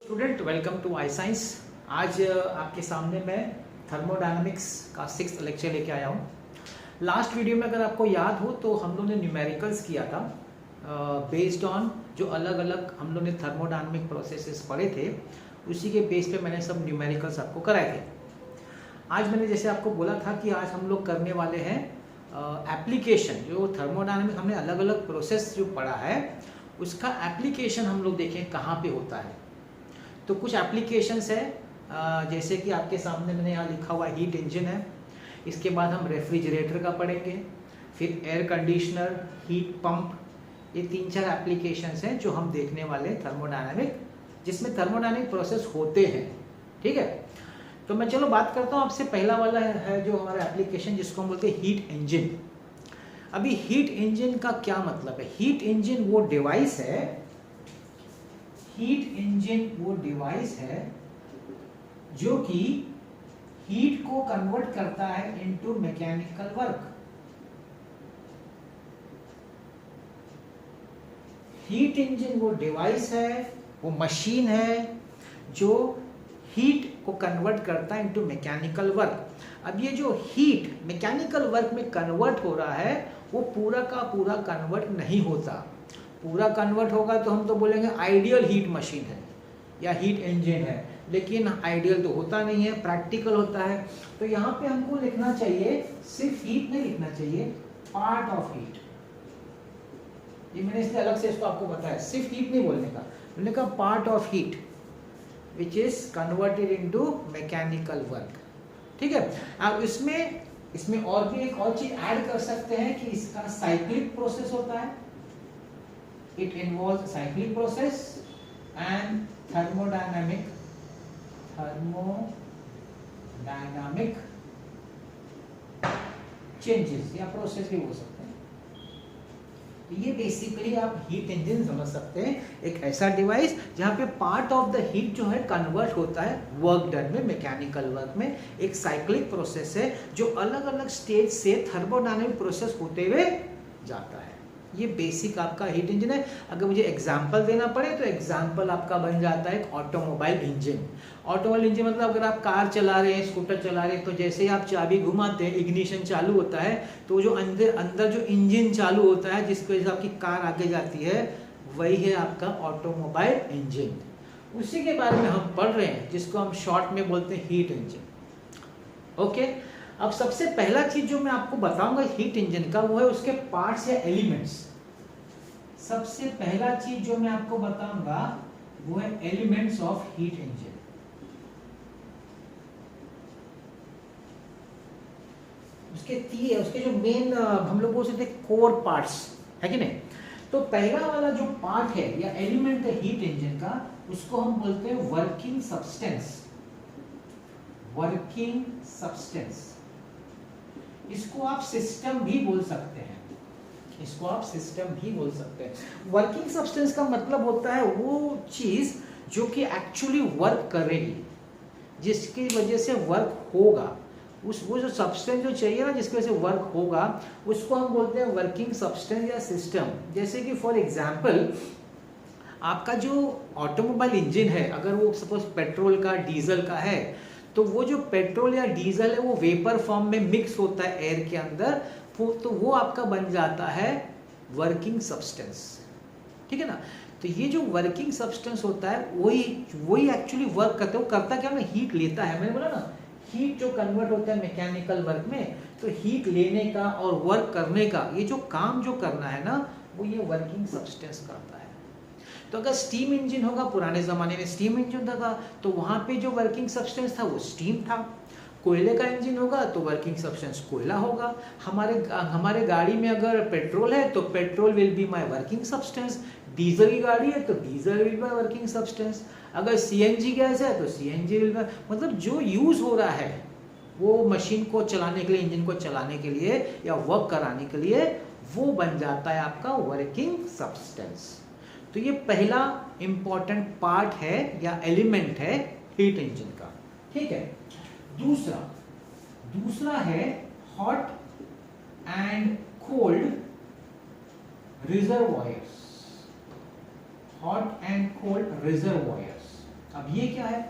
Student welcome to I science. आज आपके सामने मैं थर्मोडायनामिक्स का 6th लेक्चर लेके आया हूँ। लास्ट वीडियो में अगर आपको याद हो तो हम लोग ने न्यूमेरिकल्स किया था बेस्ड ऑन जो अलग अलग हम लोग ने थर्मोडायनामिक प्रोसेसेस पढ़े थे, उसी के बेस पे मैंने सब न्यूमेरिकल्स आपको कराए थे। आज मैंने जैसे आपको बोला था कि आज हम लोग करने वाले हैं एप्लीकेशन। जो थर्मोडायनामिक हमने अलग अलग प्रोसेस जो पढ़ा है उसका एप्लीकेशन हम लोग देखें कहाँ पे होता है। तो कुछ एप्लीकेशंस है जैसे कि आपके सामने मैंने यहाँ लिखा हुआ हीट इंजन है। इसके बाद हम रेफ्रिजरेटर का पढ़ेंगे, फिर एयर कंडीशनर, हीट पंप। ये 3-4 एप्लीकेशंस हैं जो हम देखने वाले थर्मोडायनामिक, जिसमें थर्मोडायनामिक प्रोसेस होते हैं। ठीक है, तो मैं चलो बात करता हूँ आपसे। पहला वाला है जो हमारा एप्लीकेशन जिसको हम बोलते हैं हीट इंजन। अभी हीट इंजन का क्या मतलब है? हीट इंजन वो डिवाइस है, हीट इंजन वो डिवाइस है जो कि हीट को कन्वर्ट करता है into mechanical work. Heat engine वो डिवाइस है, वो मशीन है जो हीट को कन्वर्ट करता है इनटू मैकेनिकल वर्क। अब ये जो हीट मैकेनिकल वर्क में कन्वर्ट हो रहा है वो पूरा का पूरा कन्वर्ट नहीं होता। पूरा कन्वर्ट होगा तो हम तो बोलेंगे आइडियल हीट मशीन है या हीट इंजन है, लेकिन आइडियल तो होता नहीं है, प्रैक्टिकल होता है। तो यहाँ पे हमको लिखना चाहिए, सिर्फ हीट नहीं लिखना चाहिए, पार्ट ऑफ हीट। ये मैंने इसलिए अलग से इसको आपको बताया, सिर्फ हीट नहीं बोलने का, बोलने का part of heat which is converted into mechanical work. ठीक है, अब इसमें और भी एक और चीज ऐड कर सकते हैं कि इसका साइक्लिक प्रोसेस होता है। It involves cyclic process and thermodynamic changes या प्रोसेस भी हो सकते हैं। तो ये बेसिकली आप हीट इंजन समझ सकते हैं, एक ऐसा डिवाइस जहाँ पे पार्ट ऑफ द हीट जो है कन्वर्ट होता है वर्क डन में, मैकेनिकल वर्क में। एक साइक्लिक प्रोसेस है जो अलग अलग स्टेज से थर्मोडायनामिक प्रोसेस होते हुए जाता है। ये बेसिक आपका हीट इंजन है। अगर मुझे एग्जांपल देना पड़े तो एग्जांपल आपका बन जाता है एक ऑटोमोबाइल इंजन। ऑटोमोबाइल इंजन मतलब अगर आप कार चला रहे हैं, स्कूटर चला रहे हैं, तो जैसे ही आप चाबी घुमाते हैं, इग्निशन चालू होता है, तो जो अंदर जो इंजन चालू होता है जिसकी वजह से आपकी कार आगे जाती है, वही है आपका ऑटोमोबाइल इंजन। उसी के बारे में हम पढ़ रहे हैं जिसको हम शॉर्ट में बोलते हैं हीट इंजन। ओके, अब सबसे पहला चीज जो मैं आपको बताऊंगा हीट इंजन का, वो है उसके पार्ट्स या एलिमेंट्स। सबसे पहला चीज जो मैं आपको बताऊंगा वो है एलिमेंट्स ऑफ हीट इंजन। उसके जो मेन हम लोग बोल सकते हैं कोर पार्ट्स है कि नहीं। तो पहला वाला जो पार्ट है या एलिमेंट है हीट इंजन का, उसको हम बोलते हैं वर्किंग सब्सटेंस। वर्किंग सब्सटेंस, इसको आप सिस्टम भी बोल सकते हैं, इसको आप सिस्टम भी बोल सकते हैं। वर्किंग सब्सटेंस का मतलब होता है वो चीज जो कि एक्चुअली वर्क करेगी, जिसकी वजह से वर्क होगा। वो जो सब्सटेंस जो चाहिए ना, जिसकी वजह से वर्क होगा, उसको हम बोलते हैं वर्किंग सब्सटेंस या सिस्टम। जैसे कि फॉर एग्जाम्पल आपका जो ऑटोमोबाइल इंजन है, अगर वो सपोज पेट्रोल का, डीजल का है, तो वो जो पेट्रोल या डीजल है वो वेपर फॉर्म में मिक्स होता है एयर के अंदर, तो वो आपका बन जाता है वर्किंग सब्सटेंस। ठीक है ना। तो ये जो वर्किंग सब्सटेंस होता है वही एक्चुअली वर्क करता है। वो करता क्या ना, हीट लेता है। मैंने बोला ना, हीट जो कन्वर्ट होता है मैकेनिकल वर्क में, तो हीट लेने का और वर्क करने का, ये जो काम जो करना है ना, वो ये वर्किंग सब्सटेंस करता है। तो अगर स्टीम इंजन होगा, पुराने ज़माने में स्टीम इंजन था, तो वहाँ पे जो वर्किंग सब्सटेंस था वो स्टीम था। कोयले का इंजन होगा तो वर्किंग सब्सटेंस कोयला होगा। हमारे गाड़ी में अगर पेट्रोल है तो petrol will be my working substance. Diesel की गाड़ी है तो diesel will be my working substance. अगर सीएनजी गैस है तो सीएनजी विल बी, मतलब जो यूज़ हो रहा है वो मशीन को चलाने के लिए, इंजन को चलाने के लिए या वर्क कराने के लिए, वो बन जाता है आपका वर्किंग सब्सटेंस। तो ये पहला इंपॉर्टेंट पार्ट है या एलिमेंट है हीट इंजन का। ठीक है, दूसरा है hot and cold reservoirs. Hot and cold reservoirs. अब अब ये क्या है,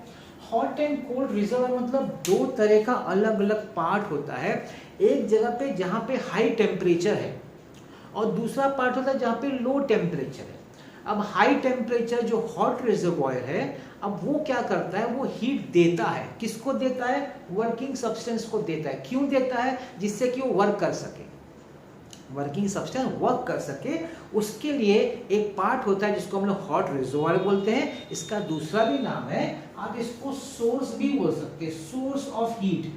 हॉट एंड कोल्ड रिजर्वायर मतलब दो तरह का अलग अलग पार्ट होता है। एक जगह पे जहाँ पे हाई टेम्परेचर है और दूसरा पार्ट होता है जहाँ पे लो टेम्परेचर है। अब हाई टेम्परेचर जो हॉट रिजर्वायर है, अब वो क्या करता है, वो हीट देता है। किसको देता है, वर्किंग सब्सटेंस को देता है। क्यों देता है, जिससे कि वो वर्क कर सके, वर्किंग सब्सटेंस वर्क कर सके, उसके लिए एक पार्ट होता है जिसको हम लोग हॉट रिजर्वायर बोलते हैं। इसका दूसरा भी नाम है, आप इसको सोर्स भी बोल सकते हैं, सोर्स ऑफ हीट,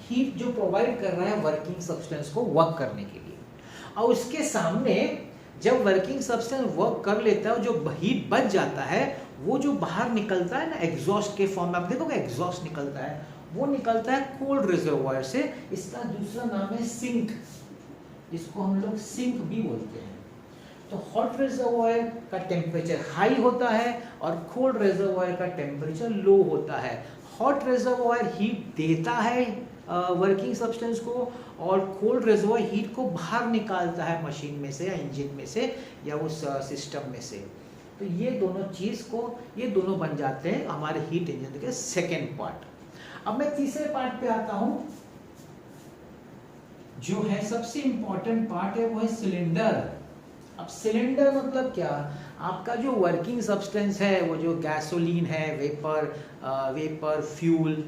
हीट जो प्रोवाइड कर रहा है वर्किंग सब्सटेंस को वर्क करने के लिए। और उसके सामने जब वर्किंग सब्सटेंस वर्क कर लेता है, जो हीट बच जाता है, वो जो बाहर निकलता है ना एग्जॉस्ट के फॉर्म में, आप देखोगे एग्जॉस्ट निकलता है, वो निकलता है कोल्ड रिजर्वायर से। इसका दूसरा नाम है सिंक, इसको हम लोग सिंक भी बोलते हैं। तो हॉट रिजर्वायर का टेम्परेचर हाई होता है और कोल्ड रिजर्वायर का टेम्परेचर लो होता है। हॉट रिजर्वायर हीट देता है वर्किंग सब्सटेंस को, और कोल्ड रिजर्वायर हीट को बाहर निकालता है मशीन में से या इंजन में से या उस सिस्टम में से। तो ये दोनों चीज को, ये दोनों बन जाते हैं हमारे हीट इंजन के सेकेंड पार्ट। अब मैं तीसरे पार्ट पे आता हूं, जो है सबसे इंपॉर्टेंट पार्ट है, वो है सिलेंडर। अब सिलेंडर मतलब क्या, आपका जो वर्किंग सब्सटेंस है, वो जो गैसोलीन है, वेपर फ्यूल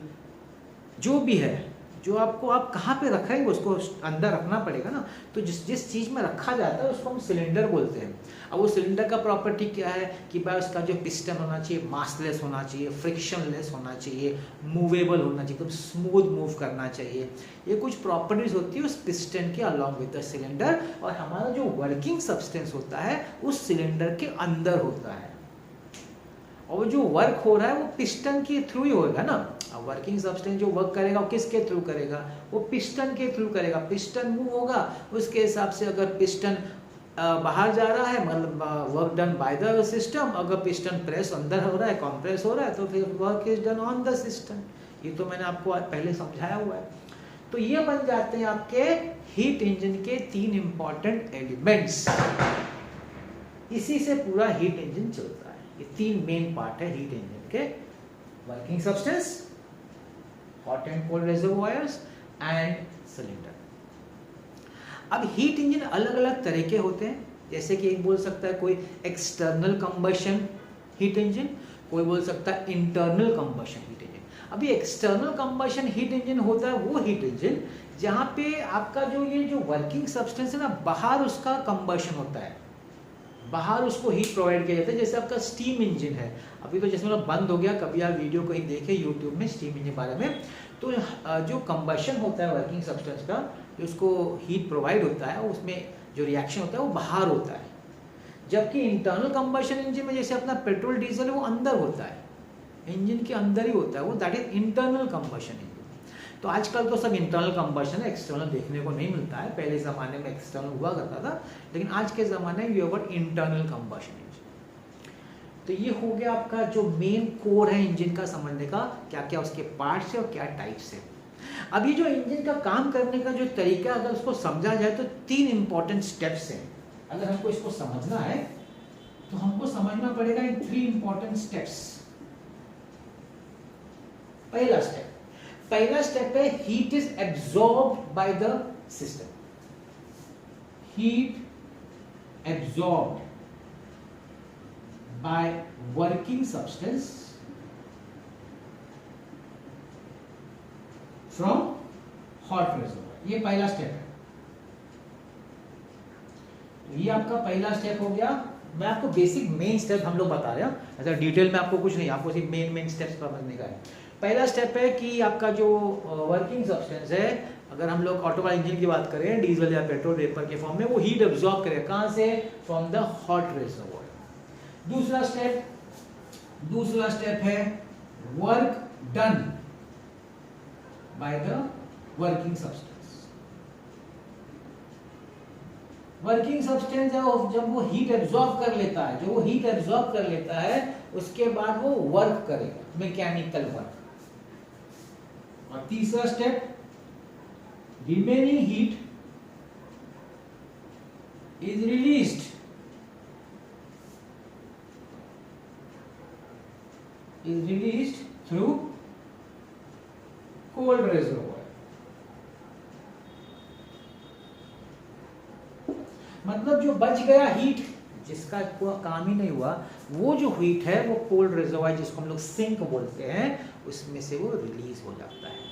जो भी है, जो आपको आप कहाँ पे रखेंगे उसको अंदर रखना पड़ेगा ना। तो जिस जिस चीज़ में रखा जाता है उसको हम सिलेंडर बोलते हैं। अब वो सिलेंडर का प्रॉपर्टी क्या है कि भाई उसका जो पिस्टन होना चाहिए मासलेस होना चाहिए, फ्रिक्शनलेस होना चाहिए, मूवेबल होना चाहिए, एकदम स्मूथ मूव करना चाहिए। ये कुछ प्रॉपर्टीज होती है उस पिस्टन के अलॉन्ग विद द सिलेंडर, और हमारा जो वर्किंग सब्सटेंस होता है उस सिलेंडर के अंदर होता है। और जो वर्क हो रहा है वो पिस्टन के थ्रू ही होगा ना। अब वर्किंग सब्सटेंस जो वर्क करेगा वो किसके थ्रू करेगा, वो पिस्टन के थ्रू करेगा। पिस्टन मूव होगा, उसके हिसाब से अगर पिस्टन बाहर जा रहा है मतलब work done by the system, अगर पिस्टन प्रेस अंदर हो रहा है, कंप्रेस हो रहा है, तो फिर work is done on the system. ये तो मैंने आपको पहले समझाया हुआ है। तो ये बन जाते हैं आपके हीट इंजन के तीन इंपॉर्टेंट एलिमेंट्स। इसी से पूरा हीट इंजन चलता है। ये तीन मेन पार्ट है हीट इंजन के, working substance, hot and cold reservoirs and cylinder. अब हीट इंजन अलग अलग तरह के होते हैं, जैसे कि एक बोल सकता है कोई एक्सटर्नल कंबशन हीट इंजन, कोई बोल सकता है इंटरनल कंबशन हीट इंजन। अभी एक्सटर्नल कंबशन हीट इंजन होता है वो हीट इंजन जहाँ पे आपका जो वर्किंग सब्सटेंस है ना, बाहर उसका कंबशन होता है, बाहर उसको हीट प्रोवाइड किया जाता है। जैसे आपका स्टीम इंजन है, अभी तो जैसे मतलब बंद हो गया, कभी आप वीडियो कहीं देखें यूट्यूब में स्टीम इंजन के बारे में, तो जो कंबशन होता है वर्किंग सब्सटेंस का, जो उसको हीट प्रोवाइड होता है, उसमें जो रिएक्शन होता है वो बाहर होता है। जबकि इंटरनल कंबशन इंजन में जैसे अपना पेट्रोल डीजल है वो अंदर होता है, इंजन के अंदर ही होता है वो, that is internal combustion engine. तो आजकल तो सब इंटरनल कंबशन है, एक्सटर्नल देखने को नहीं मिलता है। पहले ज़माने में एक्सटर्नल हुआ करता था, लेकिन आज के ज़माने में you have got internal combustion engine. तो ये हो गया आपका जो मेन कोर है इंजन का, समझने का क्या क्या उसके पार्ट्स है और क्या टाइप्स है। अब ये जो इंजन का काम करने का जो तरीका, अगर उसको समझा जाए तो तीन इंपॉर्टेंट स्टेप्स हैं। अगर हमको इसको समझना है तो हमको समझना पड़ेगा इन थ्री इंपॉर्टेंट स्टेप्स। पहला स्टेप है heat is absorbed by the system. Heat absorbed by working substance from hot reservoir. ये पहला स्टेप है। तो ये आपका पहला स्टेप हो गया। मैं आपको बेसिक मेन स्टेप हम लोग बता रहे हैं, ऐसा डिटेल में आपको कुछ नहीं, आपको सिर्फ मेन स्टेप्स समझने का है। पहला स्टेप है कि आपका जो वर्किंग सब्सटेंस है, अगर हम लोग ऑटोमोबाइल इंजन की बात करें, डीजल या पेट्रोल वेपर के फॉर्म में, वो हीट एब्जॉर्ब करेगा। कहां से? From the hot reservoir. दूसरा स्टेप है work done by the working substance. Working substance जब वो हीट एब्जॉर्ब कर लेता है, जो वो हीट एब्जॉर्ब कर लेता है, उसके बाद वो वर्क करेगा, मैकेनिकल वर्क। और तीसरा step, remaining heat is released is released through cold reservoir. मतलब जो बच गया हीट, जिसका पूरा काम ही नहीं हुआ, वो जो हीट है वो कोल्ड रिजर्वायर जिसको हम लोग सिंक बोलते हैं, उसमें से वो रिलीज हो जाता है।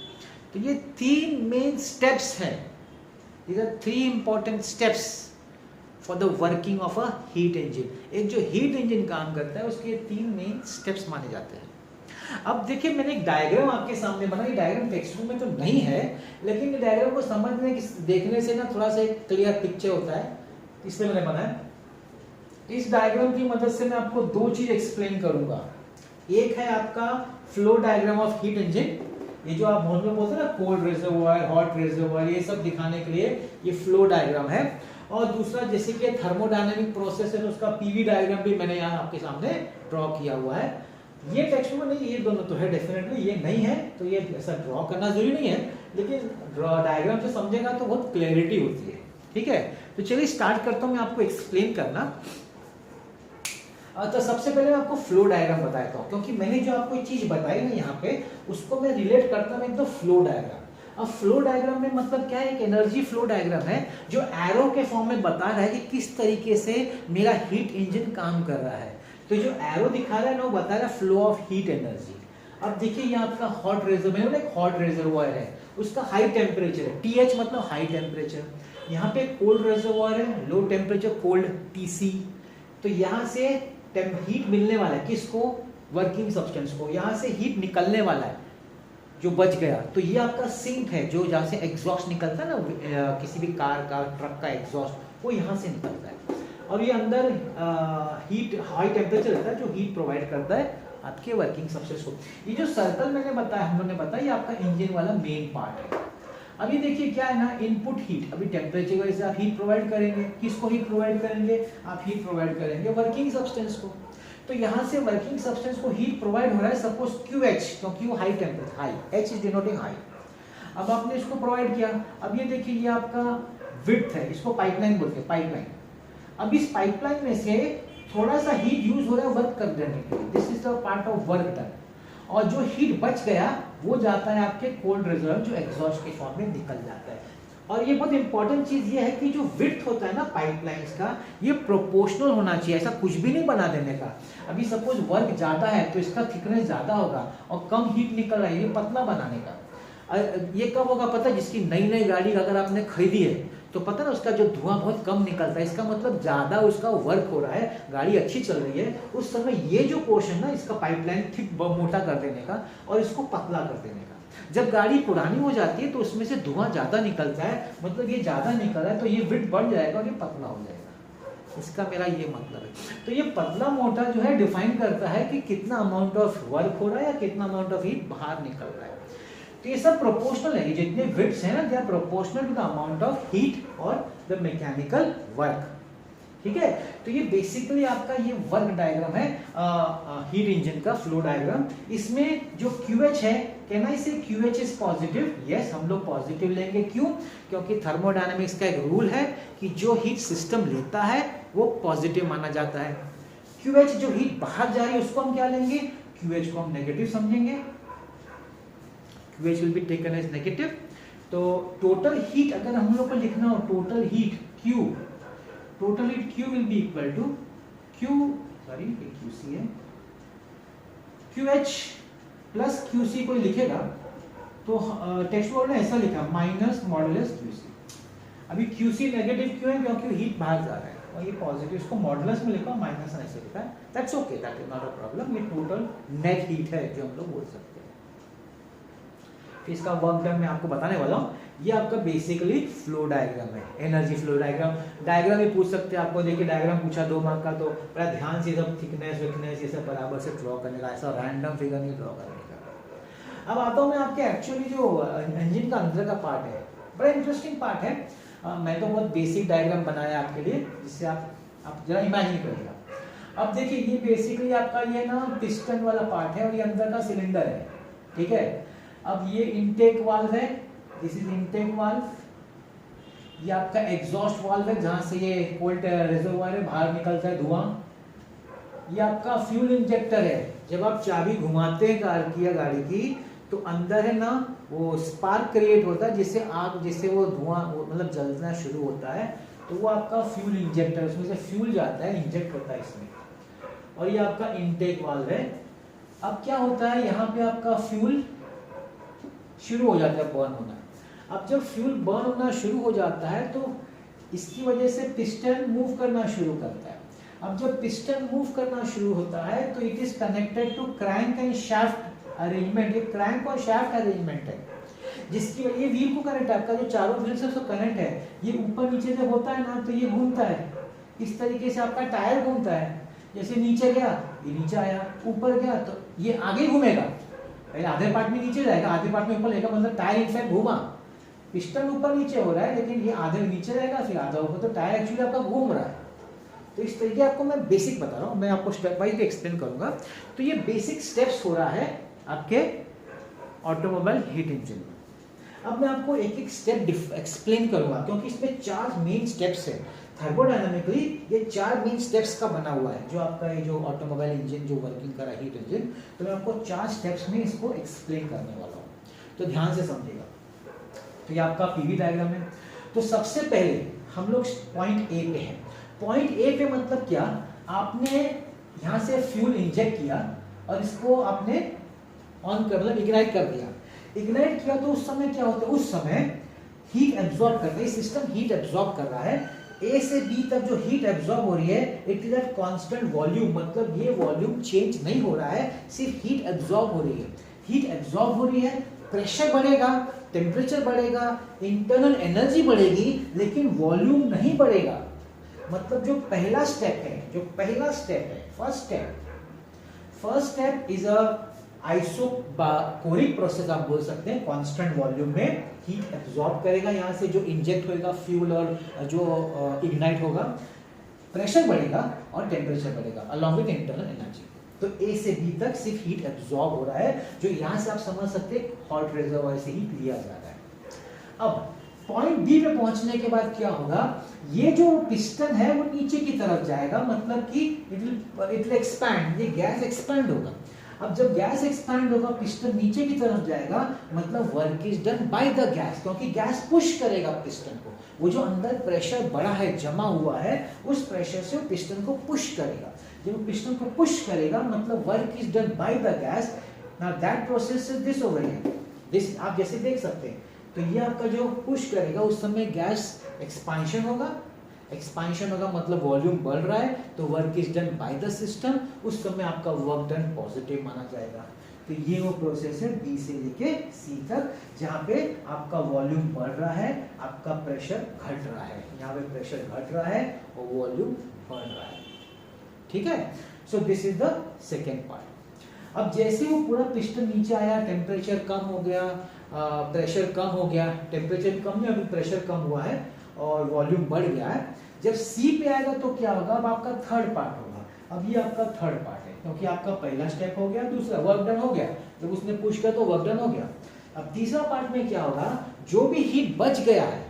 तो ये 3 मेन स्टेप्स हैं, these are 3 important steps for the working of a heat engine। एक जो हीट इंजन काम करता है उसके 3 मेन स्टेप्स माने जाते हैं। अब देखिए मैंने एक डायग्राम आपके सामने बना, ये डायग्राम टेक्स्ट बुक में तो नहीं है, लेकिन ये डायग्राम को समझने देखने से ना थोड़ा सा एक क्लियर पिक्चर होता है, इसलिए मैंने बनाया। इस डायग्राम की मदद से मैं आपको 2 चीज एक्सप्लेन करूंगा। एक है आपका flow diagram of heat engine, ये जो आप बोलते हैं ना कोल्ड रिजर्वायर, हॉट रिजर्वायर, ये सब दिखाने के लिए ये फ्लो डायग्राम है। और दूसरा जैसे कि थर्मोडायनेमिक प्रोसेस है तो उसका पीवी डायग्राम भी मैंने यहाँ आपके सामने ड्रॉ किया हुआ है। ये टेक्स्ट में नहीं, ये दोनों तो है डेफिनेटली, ये नहीं है तो ये ऐसा ड्रॉ करना जरूरी नहीं है, लेकिन डायग्राम से समझेगा तो बहुत क्लैरिटी होती है। ठीक है, तो चलिए स्टार्ट करता हूँ मैं आपको एक्सप्लेन करना। तो सबसे पहले मैं आपको फ्लो डायग्राम बताता हूँ, क्योंकि मैंने जो आपको चीज बताई ना यहाँ पे, उसको मैं रिलेट करता हूँ एकदम फ्लो डायग्राम। अब फ्लो डायग्राम में मतलब क्या है, एक एनर्जी फ्लो डायग्राम है जो एरो के फॉर्म में बता रहा है कि किस तरीके से मेरा हीट इंजन काम कर रहा है। तो जो एरो दिखा रहा है ना वो बता रहा है फ्लो ऑफ हीट एनर्जी। अब देखिए ये आपका हॉट रिजर्वायर, एक हॉट रिजर्वायर है, उसका हाई टेम्परेचर है, TH मतलब हाई टेम्परेचर। यहाँ पे कोल्ड रिजर्वायर है, लो टेम्परेचर कोल्ड, TC। तो यहाँ से हीट मिलने वाला है किसको, वर्किंग सब्सटेंस को, यहाँ से हीट निकलने वाला है जो बच गया। तो ये आपका सिंक है, जो जहाँ से एग्जॉस्ट निकलता है ना, किसी भी कार का, ट्रक का एग्जॉस्ट, वो यहाँ से निकलता है। और ये अंदर हीट हाई टेम्परेचर रहता है जो हीट प्रोवाइड करता है आपके वर्किंग सब्सटेंस को। ये जो सर्कल मैंने बताया, हम लोगों ने बताया, ये आपका इंजन वाला मेन पार्ट है। अभी देखिए क्या है ना, इनपुट हीट, अभी टेम्परेचर की वजह से आप हीट प्रोवाइड करेंगे, किसको हीट प्रोवाइड करेंगे, आप हीट प्रोवाइड करेंगे वर्किंग सब्सटेंस को। तो यहाँ से वर्किंग सब्सटेंस को हीट प्रोवाइड हो रहा है, सपोज QH, क्योंकि वो high temperature, high, H is denoting high. अब आपने इसको प्रोवाइड किया, अब ये देखिए ये आपका विड्थ है, इसको पाइपलाइन बोलते हैं, पाइपलाइन। अब इस पाइपलाइन में से थोड़ा सा हीट यूज हो रहा है वर्क कर देने के लिए, this is the part of work done. और जो हीट बच गया वो जाता है आपके कोल्ड रिजर्व, जो एग्जॉस्ट के फॉर्म में निकल जाता है। और ये बहुत इंपॉर्टेंट चीज ये है कि जो विड्थ होता है ना पाइपलाइंस का, ये प्रोपोर्शनल होना चाहिए, ऐसा कुछ भी नहीं बना देने का। अभी सपोज वर्क ज्यादा है तो इसका थिकनेस ज्यादा होगा, और कम हीट निकल रहा है, ये पतला बनाने का। ये कब होगा पता है, जिसकी नई गाड़ी अगर आपने खरीदी है तो पता ना उसका जो धुआं बहुत कम निकलता है, इसका मतलब ज्यादा उसका वर्क हो रहा है, गाड़ी अच्छी चल रही है, उस समय ये जो पोर्शन ना इसका पाइपलाइन थिक मोटा कर देने का और इसको पतला कर देने का। जब गाड़ी पुरानी हो जाती है तो उसमें से धुआं ज्यादा निकलता है, मतलब ये ज्यादा निकल रहा है तो ये विड्थ बढ़ जाएगा और ये पतला हो जाएगा, इसका मेरा ये मतलब है। तो ये पतला मोटा जो है डिफाइन करता है कि कितना अमाउंट ऑफ वर्क हो रहा है या कितना अमाउंट ऑफ हीट बाहर निकल रहा है। तो ये सब प्रोपोर्शनल है, जितने विड्थ्स हैं ना they are proportional to the amount of heat और द मैकेनिकल वर्क। ठीक है, तो ये बेसिकली आपका ये वर्क डायग्राम है हीट इंजन का, फ्लो डायग्राम। इसमें जो QH है, कैन आई से QH इज पॉजिटिव? यस, हम लोग पॉजिटिव लेंगे। क्यों? क्योंकि थर्मोडायनेमिक्स का एक रूल है कि जो हीट सिस्टम लेता है वो पॉजिटिव माना जाता है। QH जो हीट बाहर जा रही है उसको हम क्या लेंगे, QH को हम नेगेटिव समझेंगे, QH will be taken as negative। तो टोटल हीट अगर हम लोग को लिखना हो, total heat Q, total heat Q will be equal to QC है, QH प्लस QC कोई लिखेगा तो टेक्स्ट बुक में ऐसा लिखा माइनस मॉडुलस QC। अभी QC नेगेटिव क्यों है, क्योंकि हीट बाहर जा रहा है, और ये पॉजिटिव, इसको मॉडुलस में लिखा, माइनस ऐसे लिखा है, that's okay, that is not a problem. ये टोटल नेट हीट है जो हम लोग बोल सकते हैं। इसका वर्क डन मैं आपको बताने वाला हूँ। ये आपका बेसिकली फ्लो डायग्राम है, एनर्जी फ्लो डायग्राम। डायग्राम भी पूछ सकते हैं आपको, देखिए डायग्राम पूछा 2 मार्क का तो बड़ा ध्यान से सब थिकनेस विकनेस ये सब बराबर से ड्रॉ करने का, ऐसा रैंडम फिगर नहीं ड्रॉ करने का। अब आता हूँ मैं आपके एक्चुअली जो इंजन का अंदर का पार्ट है, बड़ा इंटरेस्टिंग पार्ट है। मैं तो बहुत बेसिक डायग्राम बनाया आपके लिए, जिससे आप जरा इमेजिन करिएगा। अब देखिए ये बेसिकली आपका ये ना पिस्टन वाला पार्ट है और ये अंदर का सिलेंडर है, ठीक है। अब ये इनटेक वाल्व है, दिस इज इनटेक वाल्व, ये आपका एग्जॉस्ट वाल्व है जहां से ये कोल्ड रिजर्वायर है, बाहर निकलता है धुआं, ये आपका फ्यूल इंजेक्टर है। जब आप चाबी घुमाते हैं कार की या गाड़ी की तो अंदर है ना वो स्पार्क क्रिएट होता है, जिससे आग, जिससे वो धुआं मतलब जलना शुरू होता है, तो वो आपका फ्यूल इंजेक्टर, उसमें से फ्यूल जाता है, इंजेक्ट होता है इसमें। और ये आपका इनटेक वाल्व है। अब क्या होता है, यहाँ पे आपका फ्यूल शुरू हो जाता है बर्न होना। अब जब फ्यूल बर्न होना शुरू हो जाता है तो इसकी वजह से पिस्टन मूव करना शुरू करता है। अब जब पिस्टन मूव करना शुरू होता है तो it is connected to crank and shaft arrangement. ये क्रैंक और शाफ्ट अरेंजमेंट है जिसकी वजह, ये व्हील को कनेक्ट है, आपका जो चारों व्हील से उसको कनेक्ट है। ये ऊपर नीचे जब होता है ना तो ये घूमता है, इस तरीके से आपका टायर घूमता है। जैसे नीचे गया ये नीचे आया, ऊपर गया तो ये आगे घूमेगा, पहले आधे पार्ट में नीचे जाएगा, आधे पार्ट में ऊपर लेगा, मतलब टायर इनफैक्ट घूमा। पिस्टन ऊपर नीचे हो रहा है लेकिन ये आधे नीचे रहेगा फिर आधा ऊपर, तो टायर एक्चुअली आपका घूम रहा है। तो इस तरीके आपको मैं बेसिक बता रहा हूँ, मैं आपको स्टेप बाय स्टेप एक्सप्लेन करूंगा। तो ये बेसिक स्टेप्स हो रहा है आपके ऑटोमोबाइल हीट इंजन में। अब मैं आपको एक एक स्टेप एक्सप्लेन करूंगा क्योंकि इसमें 4 मेन स्टेप्स है। थर्मोडायनामिकली ये 4 मेन स्टेप्स का बना हुआ है जो आपका ये जो ऑटोमोबाइल इंजन जो वर्किंग कर रहा है हीट इंजन, तो मैं आपको 4 स्टेप्स में इसको एक्सप्लेन करने वाला हूँ, तो ध्यान से समझिएगा। तो ये आपका पीवी डायग्राम है। तो सबसे पहले हम लोग पॉइंट ए पे हैं। पॉइंट ए पे मतलब क्या, आपने यहाँ से फ्यूल इंजेक्ट किया और इसको आपने ऑन कर मतलब इग्नाइट कर दिया। इग्नाइट किया तो उस समय क्या होता है, उस समय हीट एब्जॉर्ब कर रही है, सिस्टम हीट एब्जॉर्ब कर रहा है। ए से बी तक जो हीट एब्जॉर्ब हो रही है it is eight constant volume, मतलब ये वॉल्यूम चेंज नहीं हो रहा है, सिर्फ हीट एब्जॉर्ब हो रही है। हीट एब्जॉर्ब हो रही है, प्रेशर बढ़ेगा, टेम्परेचर बढ़ेगा, इंटरनल एनर्जी बढ़ेगी, लेकिन वॉल्यूम नहीं बढ़ेगा। मतलब जो पहला स्टेप है, जो पहला स्टेप है, first step is a isochoric process आप बोल सकते हैं। कांस्टेंट वॉल्यूम में हीट एब्जॉर्ब करेगा, यहाँ से जो इंजेक्ट होगा फ्यूल और जो इग्नाइट होगा, प्रेशर बढ़ेगा और टेम्परेचर बढ़ेगा अलॉन्ग विद इंटरनल एनर्जी। तो ए से बी तक सिर्फ हीट एब्जॉर्ब हो रहा है, जो यहाँ से आप समझ सकते हैं हॉट रिजर्वायर से ही लिया जा रहा है। अब पॉइंट बी पे पहुंचने के बाद क्या होगा, ये जो पिस्टन है वो नीचे की तरफ जाएगा, मतलब कि इट विल एक्सपैंड, ये गैस एक्सपैंड होगा। अब जब गैस एक्सपैंड होगा, पिस्टन नीचे की तरफ जाएगा, मतलब work is done by the gas, क्योंकि गैस पुश करेगा पिस्टन को। वो जो अंदर प्रेशर बड़ा है, जमा हुआ है, उस प्रेशर से वो पिस्टन को पुश करेगा। जब पिस्टन को पुश करेगा मतलब work is done by the gas. Now that process is this over here, this आप जैसे देख सकते हैं। तो ये आपका जो पुश करेगा उस समय गैस एक्सपांशन होगा, एक्सपांशन होगा मतलब वॉल्यूम बढ़ रहा है, तो work is done by the system, उस समय आपका वर्क डन पॉजिटिव माना जाएगा। तो ये वो प्रोसेस है बी से लेके सी तक, जहाँ पे आपका वॉल्यूम बढ़ रहा है, आपका प्रेशर घट रहा है। यहाँ पे प्रेशर घट रहा है और वॉल्यूम बढ़ रहा है, ठीक है। सो this is the second part. अब जैसे वो पूरा पिस्टन नीचे आया, टेम्परेचर कम हो गया, प्रेशर कम हो गया, टेम्परेचर कम नहीं अभी प्रेशर कम हुआ है और वॉल्यूम बढ़ गया है। जब सी पे आएगा तो क्या होगा, अब आपका थर्ड पार्ट होगा। अब ये आपका थर्ड पार्ट है, क्योंकि आपका पहला स्टेप हो गया, दूसरा वर्क डन हो गया, जब उसने पुश किया तो वर्क डन हो गया। अब तीसरा पार्ट में क्या होगा, जो भी हीट बच गया है,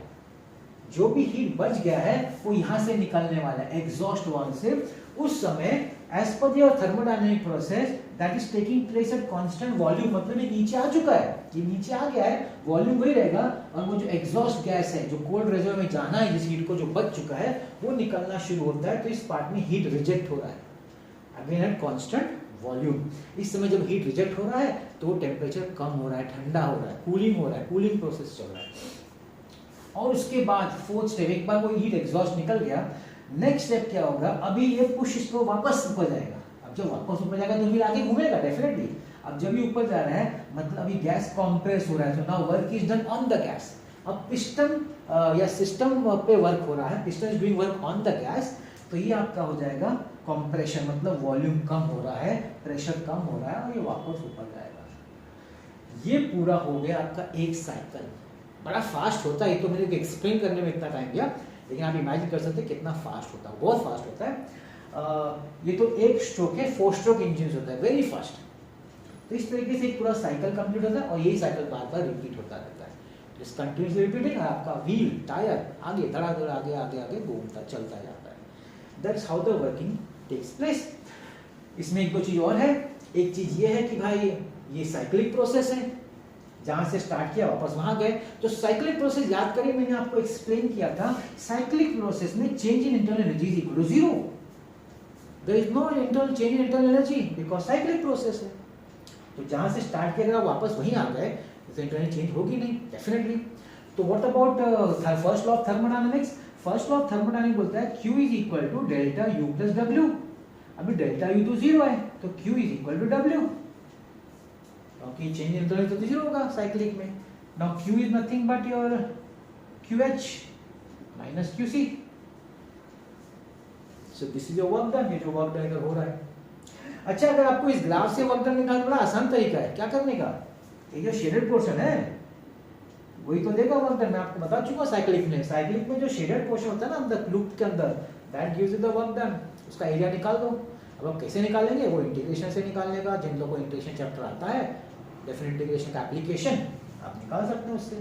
जो भी हीट बच गया है वो यहाँ से निकलने वाला है एग्जॉस्ट वाल्व से। उस समय as per your thermodynamic process that is taking place at constant volume, मतलब ये नीचे आ चुका है, ये नीचे आ गया है, वॉल्यूम वही रहेगा, और वो जो एग्जॉस्ट गैस है जो कोल्ड रिजर्व में जाना है, जिस हीट को जो बच चुका है वो निकलना शुरू होता है। तो इस पार्ट में हीट रिजेक्ट हो रहा है अगेन एट कांस्टेंट वॉल्यूम। इस समय जब हीट रिजेक्ट हो रहा है तो टेम्परेचर कम हो रहा है, ठंडा हो रहा है, कूलिंग हो रहा है, कूलिंग प्रोसेस चल रहा है। और उसके बाद फोर्थ स्टेप, एक बार कोई हीट एग्जॉस्ट निकल गया, नेक्स्ट स्टेप क्या होगा, अभी ये पुश इसको वापस ऊपर जाएगा। अब जब वापस ऊपर जाएगा तो फिर आगे घूमेगा डेफिनेटली। अब जब ये ऊपर जा रहा है मतलब अभी गैस कॉम्प्रेस हो रहा है, तो now work is done on the gas. अब पिस्टन या सिस्टम पे वर्क हो रहा है, piston is doing work on the gas, तो ये आपका हो जाएगा कॉम्प्रेशन, मतलब वॉल्यूम कम हो रहा है, प्रेशर कम हो रहा है और ये वापस ऊपर जाएगा। ये पूरा हो गया आपका एक साइकिल। बड़ा फास्ट होता है, ये तो मेरे एक्सप्लेन करने में इतना टाइम गया, लेकिन आप इमेजिन कर सकते हैं कितना फास्ट होता है, बहुत फास्ट होता है। ये तो एक स्ट्रोक है, 4 स्ट्रोक इंजन होता है, वेरी फास्ट। तो इस तरीके से एक पूरा साइकिल कंप्लीट होता है और यही साइकिल बार बार रिपीट होता रहता है। इस कंटिन्यूसली रिपीटिंग, आपका व्हील टायर आगे धड़ाधड़ आगे आगे आगे घूमता चलता जाता है। That's how the working takes place. इसमें एक दो चीज और है। एक चीज ये है कि भाई ये साइक्लिक प्रोसेस है, जहां से स्टार्ट किया वापस वहां गए। तो साइक्लिक प्रोसेस याद करिए, मैंने आपको एक्सप्लेन किया था, साइक्लिक प्रोसेस में change in internal energy is equal to zero. There is no internal change in internal energy because cyclic process है। तो जहां से स्टार्ट किया अगर वापस वहीं आ गए तो इंटरनल चेंज होगी नहीं डेफिनेटली। तो what about first law of thermodynamics? First law of thermodynamics बोलता है Q is equal to delta U plus W। अभी डेल्टा U तो जीरो है तो Q is equal to W, क्योंकि चेंज इंटरनल तो जीरो होगा साइक्लिक में। Now Q is nothing but your QH minus QC। So this is your work done. ये जो वर्क डन हो रहा है। अच्छा, अगर आपको इस ग्राफ से वर्क डन निकालना बड़ा आसान तरीका है। क्या करने का? ये जो शेडेड पोर्शन है वही तो देगा वर्क डन। मैं आपको बता चुका साइक्लिक में जो शेडेड पोर्शन होता है ना अंदर लूप के अंदर, that gives you the work done. उसका एरिया निकाल दो। अब आप कैसे निकालेंगे? वो इंटीग्रेशन से निकालने का। जिन लोगों को इंटीग्रेशन चैप्टर आता है, डेफिनेट इंटीग्रेशन का एप्लीकेशन आप निकाल सकते हैं उससे।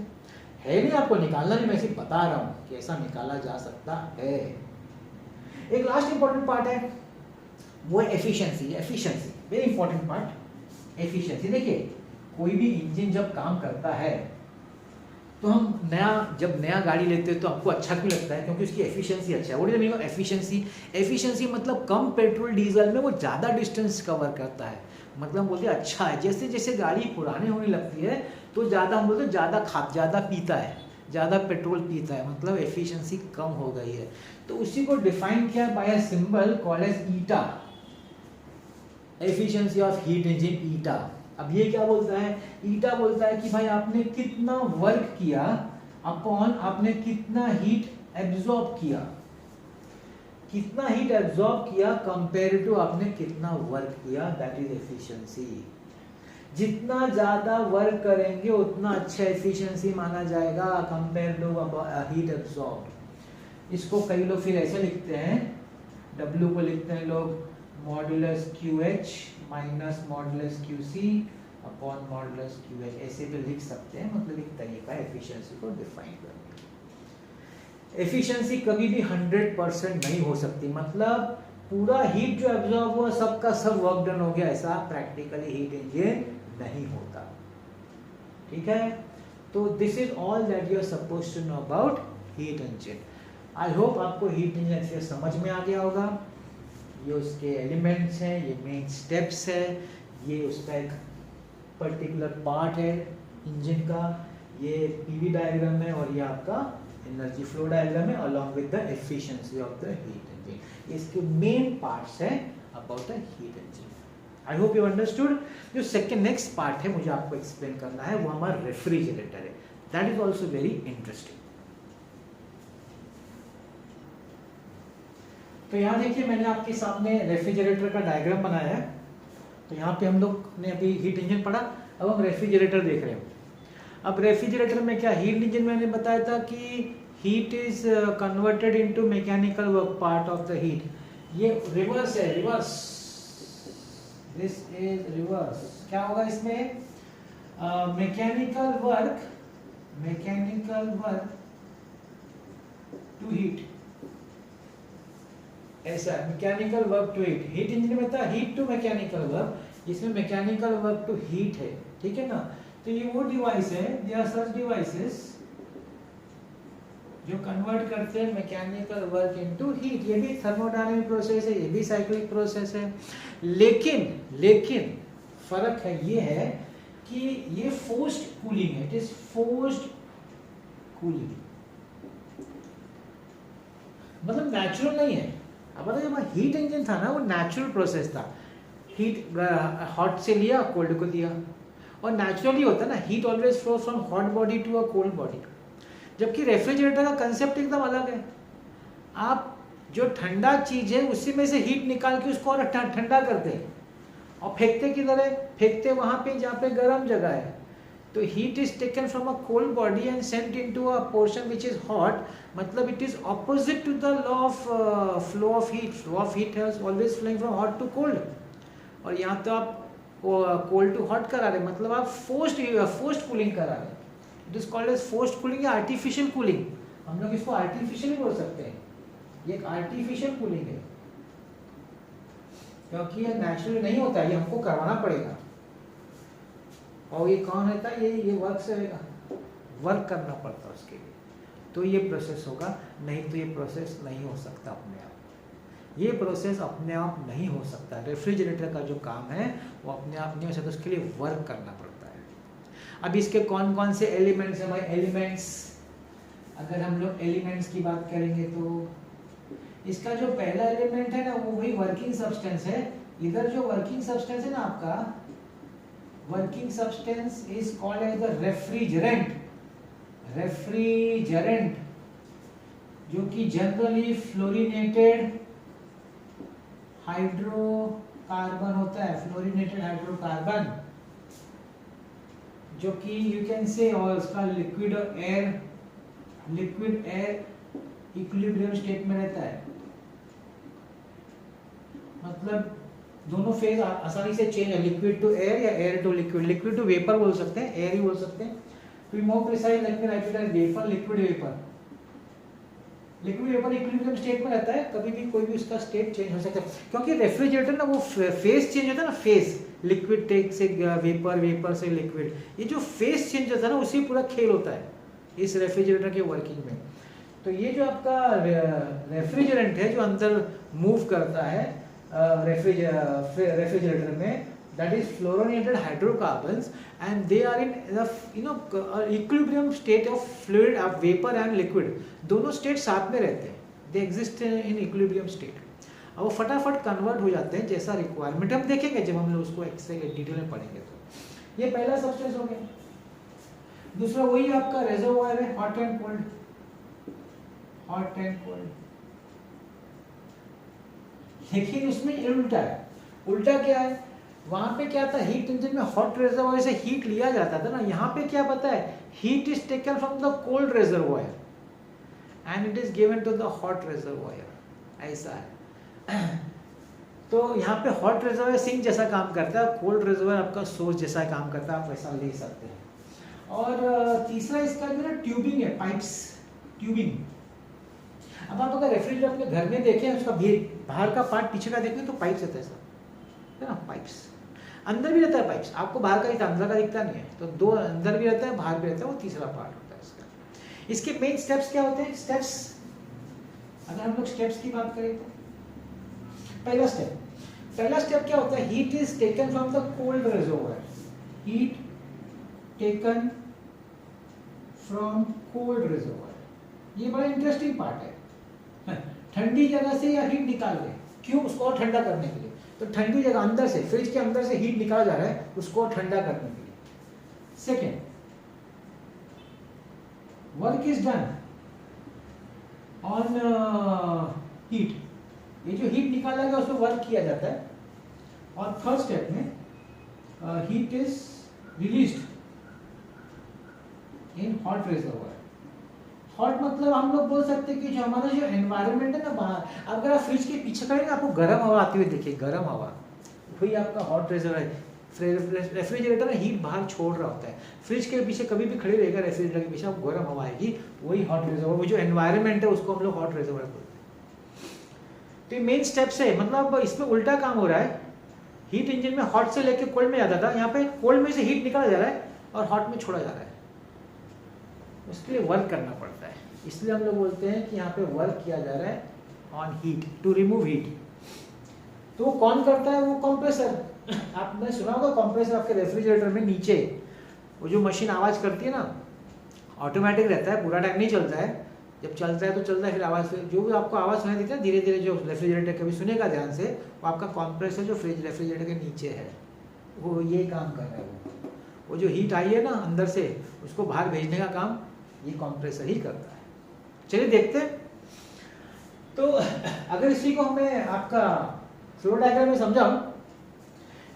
है नहीं आपको निकालना नहीं, मैं सिर्फ बता रहा हूँ कि ऐसा निकाला जा सकता है। एक लास्ट इंपॉर्टेंट पार्ट है, वो है efficiency. Efficiency very important part. Efficiency देखिए, कोई भी इंजन जब काम करता है तो हम जब नया गाड़ी लेते हैं तो हमको अच्छा क्यों लगता है? क्योंकि उसकी एफिशिएंसी अच्छा है। What is the meaning of efficiency? Efficiency मतलब कम पेट्रोल डीजल में वो ज़्यादा डिस्टेंस कवर करता है। मतलब हम बोलते हैं अच्छा है। जैसे जैसे गाड़ी पुरानी होने लगती है तो ज़्यादा हम बोलते हैं ज़्यादा पीता है, ज़्यादा पेट्रोल पीता है, मतलब एफिशिएंसी कम हो गई है। तो उसी को डिफाइन किया by a symbol called as eta, efficiency of heat engine eta. अब ये क्या बोलता है? ईटा बोलता है कि भाई आपने कितना वर्क किया अपॉन आपने कितना हीट एब्जॉर्ब किया, कितना हीट एब्जॉर्ब किया कंपेयर टू आपने कितना वर्क किया, दैट इज एफिशिएंसी। जितना ज्यादा वर्क करेंगे उतना अच्छा एफिशिएंसी माना जाएगा कंपेयर टू हीट एब्जॉर्ब। इसको कई लोग फिर ऐसे लिखते हैं, W को लिखते हैं लोग modulus QH minus modulus QC upon modulus QH, ऐसे भी लिख सकते हैं। मतलब एक तरीका है एफिशिएंसी को डिफाइन करने का। एफिशिएंसी कभी भी 100% नहीं हो सकती, मतलब पूरा हीट जो एब्जॉर्ब हुआ सबका सब वर्क डन हो गया, ऐसा प्रैक्टिकली हीट इंजन नहीं होता। ठीक है, तो this is all that you are supposed to know about heat engine. I hope आपको हीट इंजन अच्छे समझ में आ गया होगा। ये उसके एलिमेंट्स हैं, ये मेन स्टेप्स है, ये उसका एक पर्टिकुलर पार्ट है इंजन का, ये पीवी डायग्राम है और ये आपका एनर्जी फ्लो डायग्राम है along with the efficiency of the heat engine. इसके मेन पार्ट्स हैं about the heat engine. I hope you understood. जो सेकंड नेक्स्ट पार्ट है मुझे आपको एक्सप्लेन करना है, वो हमारा रेफ्रिजरेटर है। That is also very interesting. तो यहाँ देखिए, मैंने आपके सामने रेफ्रिजरेटर का डायग्राम बनाया है। तो यहाँ पे हम लोग ने अभी हीट इंजन पढ़ा, अब हम रेफ्रिजरेटर देख रहे हैं। अब रेफ्रिजरेटर में क्या, हीट इंजन मैंने बताया था कि heat is converted into mechanical work part of the heat. ये रिवर्स है, रिवर्स, दिस इज रिवर्स। क्या होगा इसमें? मैकेनिकल वर्क टू हीट, ऐसा mechanical work to heat. Heat engine में था हीट टू मैकेनिकल वर्क, इसमें मैकेनिकल वर्क टू हीट है। ठीक है ना? तो ये वो डिवाइस है, दे आर सच डिवाइसेस जो कन्वर्ट करते हैं मैकेनिकल वर्क इनटू हीट। ये भी थर्मोडायनामिक प्रोसेस है, ये भी साइक्लिक प्रोसेस है। लेकिन फर्क है ये है कि ये फोर्स्ड कूलिंग है, इट इज फोर्स्ड कूलिंग, मतलब नेचुरल नहीं है। अब बताइए, जब हीट इंजन था ना वो नेचुरल प्रोसेस था, हीट हॉट से लिया कोल्ड को दिया, और नेचुरली होता है ना, heat always flow from hot body to a cold body. जबकि रेफ्रिजरेटर का कंसेप्ट एकदम अलग है। आप जो ठंडा चीज है उसी में से हीट निकाल के उसको और ठंडा करते हैं और फेंकते किधर है? फेंकते वहां पे जहाँ पे गर्म जगह है। तो heat is taken from a cold body and sent into a portion which is hot, मतलब it is opposite to the law of flow of heat. Flow of heat has always flowing from hot to cold, और यहाँ तो आप cold to hot करा रहे, मतलब आप forced cooling करा रहे। It is called as forced cooling या आर्टिफिशियल कूलिंग। हम लोग इसको आर्टिफिशियल ही बोल सकते हैं, ये एक आर्टिफिशियल कूलिंग है। क्योंकि ये नेचुरली नहीं होता है, ये हमको करवाना पड़ेगा। और ये कौन रहता है, ये वर्क से रहेगा, वर्क करना पड़ता है उसके लिए, तो ये प्रोसेस होगा, नहीं तो ये प्रोसेस नहीं हो सकता अपने आप। ये प्रोसेस अपने आप नहीं हो सकता। रेफ्रिजरेटर का जो काम है वो अपने आप नहीं हो सकता, उसके लिए वर्क करना पड़ता है। अब इसके कौन कौन से एलिमेंट्स हैं भाई? एलिमेंट्स, अगर हम लोग एलिमेंट्स की बात करेंगे तो इसका जो पहला एलिमेंट है ना वो वही वर्किंग सब्सटेंस है। इधर जो वर्किंग सब्सटेंस है ना आपका, working substance is called as the refrigerant. Refrigerant जो कि जनरली फ्लोरिनेटेड हाइड्रोकार्बन होता है, फ्लोरिनेटेड हाइड्रोकार्बन, जो कि यू कैन से, और उसका लिक्विड एयर इक्विलिब्रियम स्टेट में रहता है, मतलब दोनों फेज आसानी से चेंज है, लिक्विड टू एयर या air to liquid, liquid to vapour बोल सकते हैं, एयर ही बोल सकते हैं। To be more precise let me write it as vapour, liquid vapour. Liquid vapour equilibrium state में रहता है, कभी भी कोई भी उसका स्टेट चेंज हो सकता है, क्योंकि रेफ्रिजरेटर ना वो फेज चेंज होता है ना, फेज, लिक्विड टेक से वेपर, वेपर से लिक्विड, ये जो फेज चेंज होता है ना उसी पूरा खेल होता है इस रेफ्रिजरेटर के वर्किंग में। तो ये जो आपका रेफ्रिजरेंट है जो अंदर मूव करता है रेफ्रिजरेटर में, that is fluorinated hydrocarbons, and they are in the equilibrium state of fluid, of vapor and liquid, दोनों स्टेट साथ में रहते हैं, they exist in equilibrium state। अब वो फटाफट कन्वर्ट हो जाते हैं जैसा रिक्वायरमेंट, हम देखेंगे जब हम लोग उसको एक्सरे डिटेल में पढ़ेंगे। तो ये पहला सब्सटेंस हो गया। दूसरा वही आपका रेजर्वॉयर है, hot and cold, hot and cold, लेकिन उसमें उल्टा है। उल्टा क्या है? वहां पे क्या था, हीट इंजन में हॉट रेजर्वॉयर से हीट लिया जाता था ना, यहाँ पे क्या पता है, heat is taken from the cold reservoir and it is given to the hot reservoir, ऐसा है। तो यहाँ पे हॉट रेजर्वॉयर सिंक जैसा काम करता है, कोल्ड रेजर्वॉयर आपका सोर्स जैसा काम करता है, आप वैसा ले सकते हैं। और तीसरा इसका जो है ट्यूबिंग है, पाइप्स, ट्यूबिंग। अब आप अगर रेफ्रिजरेटर अपने घर में देखें, उसका बाहर का पार्ट पीछे का देखें तो पाइप्स रहता है सब, है ना, पाइप्स। अंदर भी रहता है पाइप्स, आपको बाहर का अंदर का दिखता नहीं है, तो दो अंदर भी रहता है बाहर भी रहता है, वो तीसरा पार्ट होता है इसका। इसके मेन स्टेप्स क्या होते हैं? स्टेप्स, अगर हम लोग स्टेप्स की बात करें तो पहला स्टेप क्या होता है? Heat is taken from the cold reservoir, heat taken from cold reservoir. ये बड़ा इंटरेस्टिंग पार्ट है। ठंडी जगह से या हीट निकाल रहे, क्यों? उसको और ठंडा करने के लिए। तो ठंडी जगह अंदर से, फ्रिज के अंदर से हीट निकाला जा रहा है उसको ठंडा करने के लिए। Second, work is done on heat, ये जो हीट निकाला गया उसमें वर्क किया जाता है। और थर्ड स्टेप में heat is released in hot reservoir. Hot मतलब हम लोग बोल सकते हैं कि जो हमारा जो एनवायरनमेंट है ना बाहर, अगर आप फ्रिज के पीछे खड़े ना, आपको गर्म हवा आती हुई देखिए, गर्म हवा, वही आपका हॉट रेजर्वॉयर। रेफ्रिजरेटर में हीट बाहर छोड़ रहा होता है, फ्रिज के पीछे कभी भी खड़े रहेगा रेफ्रिजरेटर के पीछे, आपको गर्म हवा आएगी, वही हॉट रेजर्वॉयर, वो जो एनवायरनमेंट है उसको हम लोग हॉट रेजर्वॉयर बोलते हैं। तो ये मेन स्टेप्स है, मतलब इसमें उल्टा काम हो रहा है। हीट इंजन में हॉट से लेकर कोल्ड में जाता था, यहाँ पे कोल्ड में से हीट निकाला जा रहा है और हॉट में छोड़ा जा रहा है, उसके लिए वर्क करना पड़ता है। इसलिए हम लोग बोलते हैं कि यहाँ पे वर्क किया जा रहा है on heat, to remove heat. तो वो कौन करता है? वो कंप्रेसर। आपने सुना होगा कंप्रेसर आपके रेफ्रिजरेटर में नीचे, वो जो मशीन आवाज करती है ना, ऑटोमेटिक रहता है, पूरा टाइम नहीं चलता है, जब चलता है तो चलता है, फिर आवाज, जो भी आपको आवाज सुनाई देती है धीरे धीरे, जो रेफ्रिजरेटर कभी सुनेगा ध्यान से, वो आपका कंप्रेसर जो फ्रिज रेफ्रिजरेटर के नीचे है, वो ये काम कर रहा है। वो जो हीट आई है ना अंदर से, उसको बाहर भेजने का काम ये कंप्रेसर ही करता है। चलिए देखते हैं। तो अगर इसी को हमें आपका फ्लो डायग्राम में समझाऊं,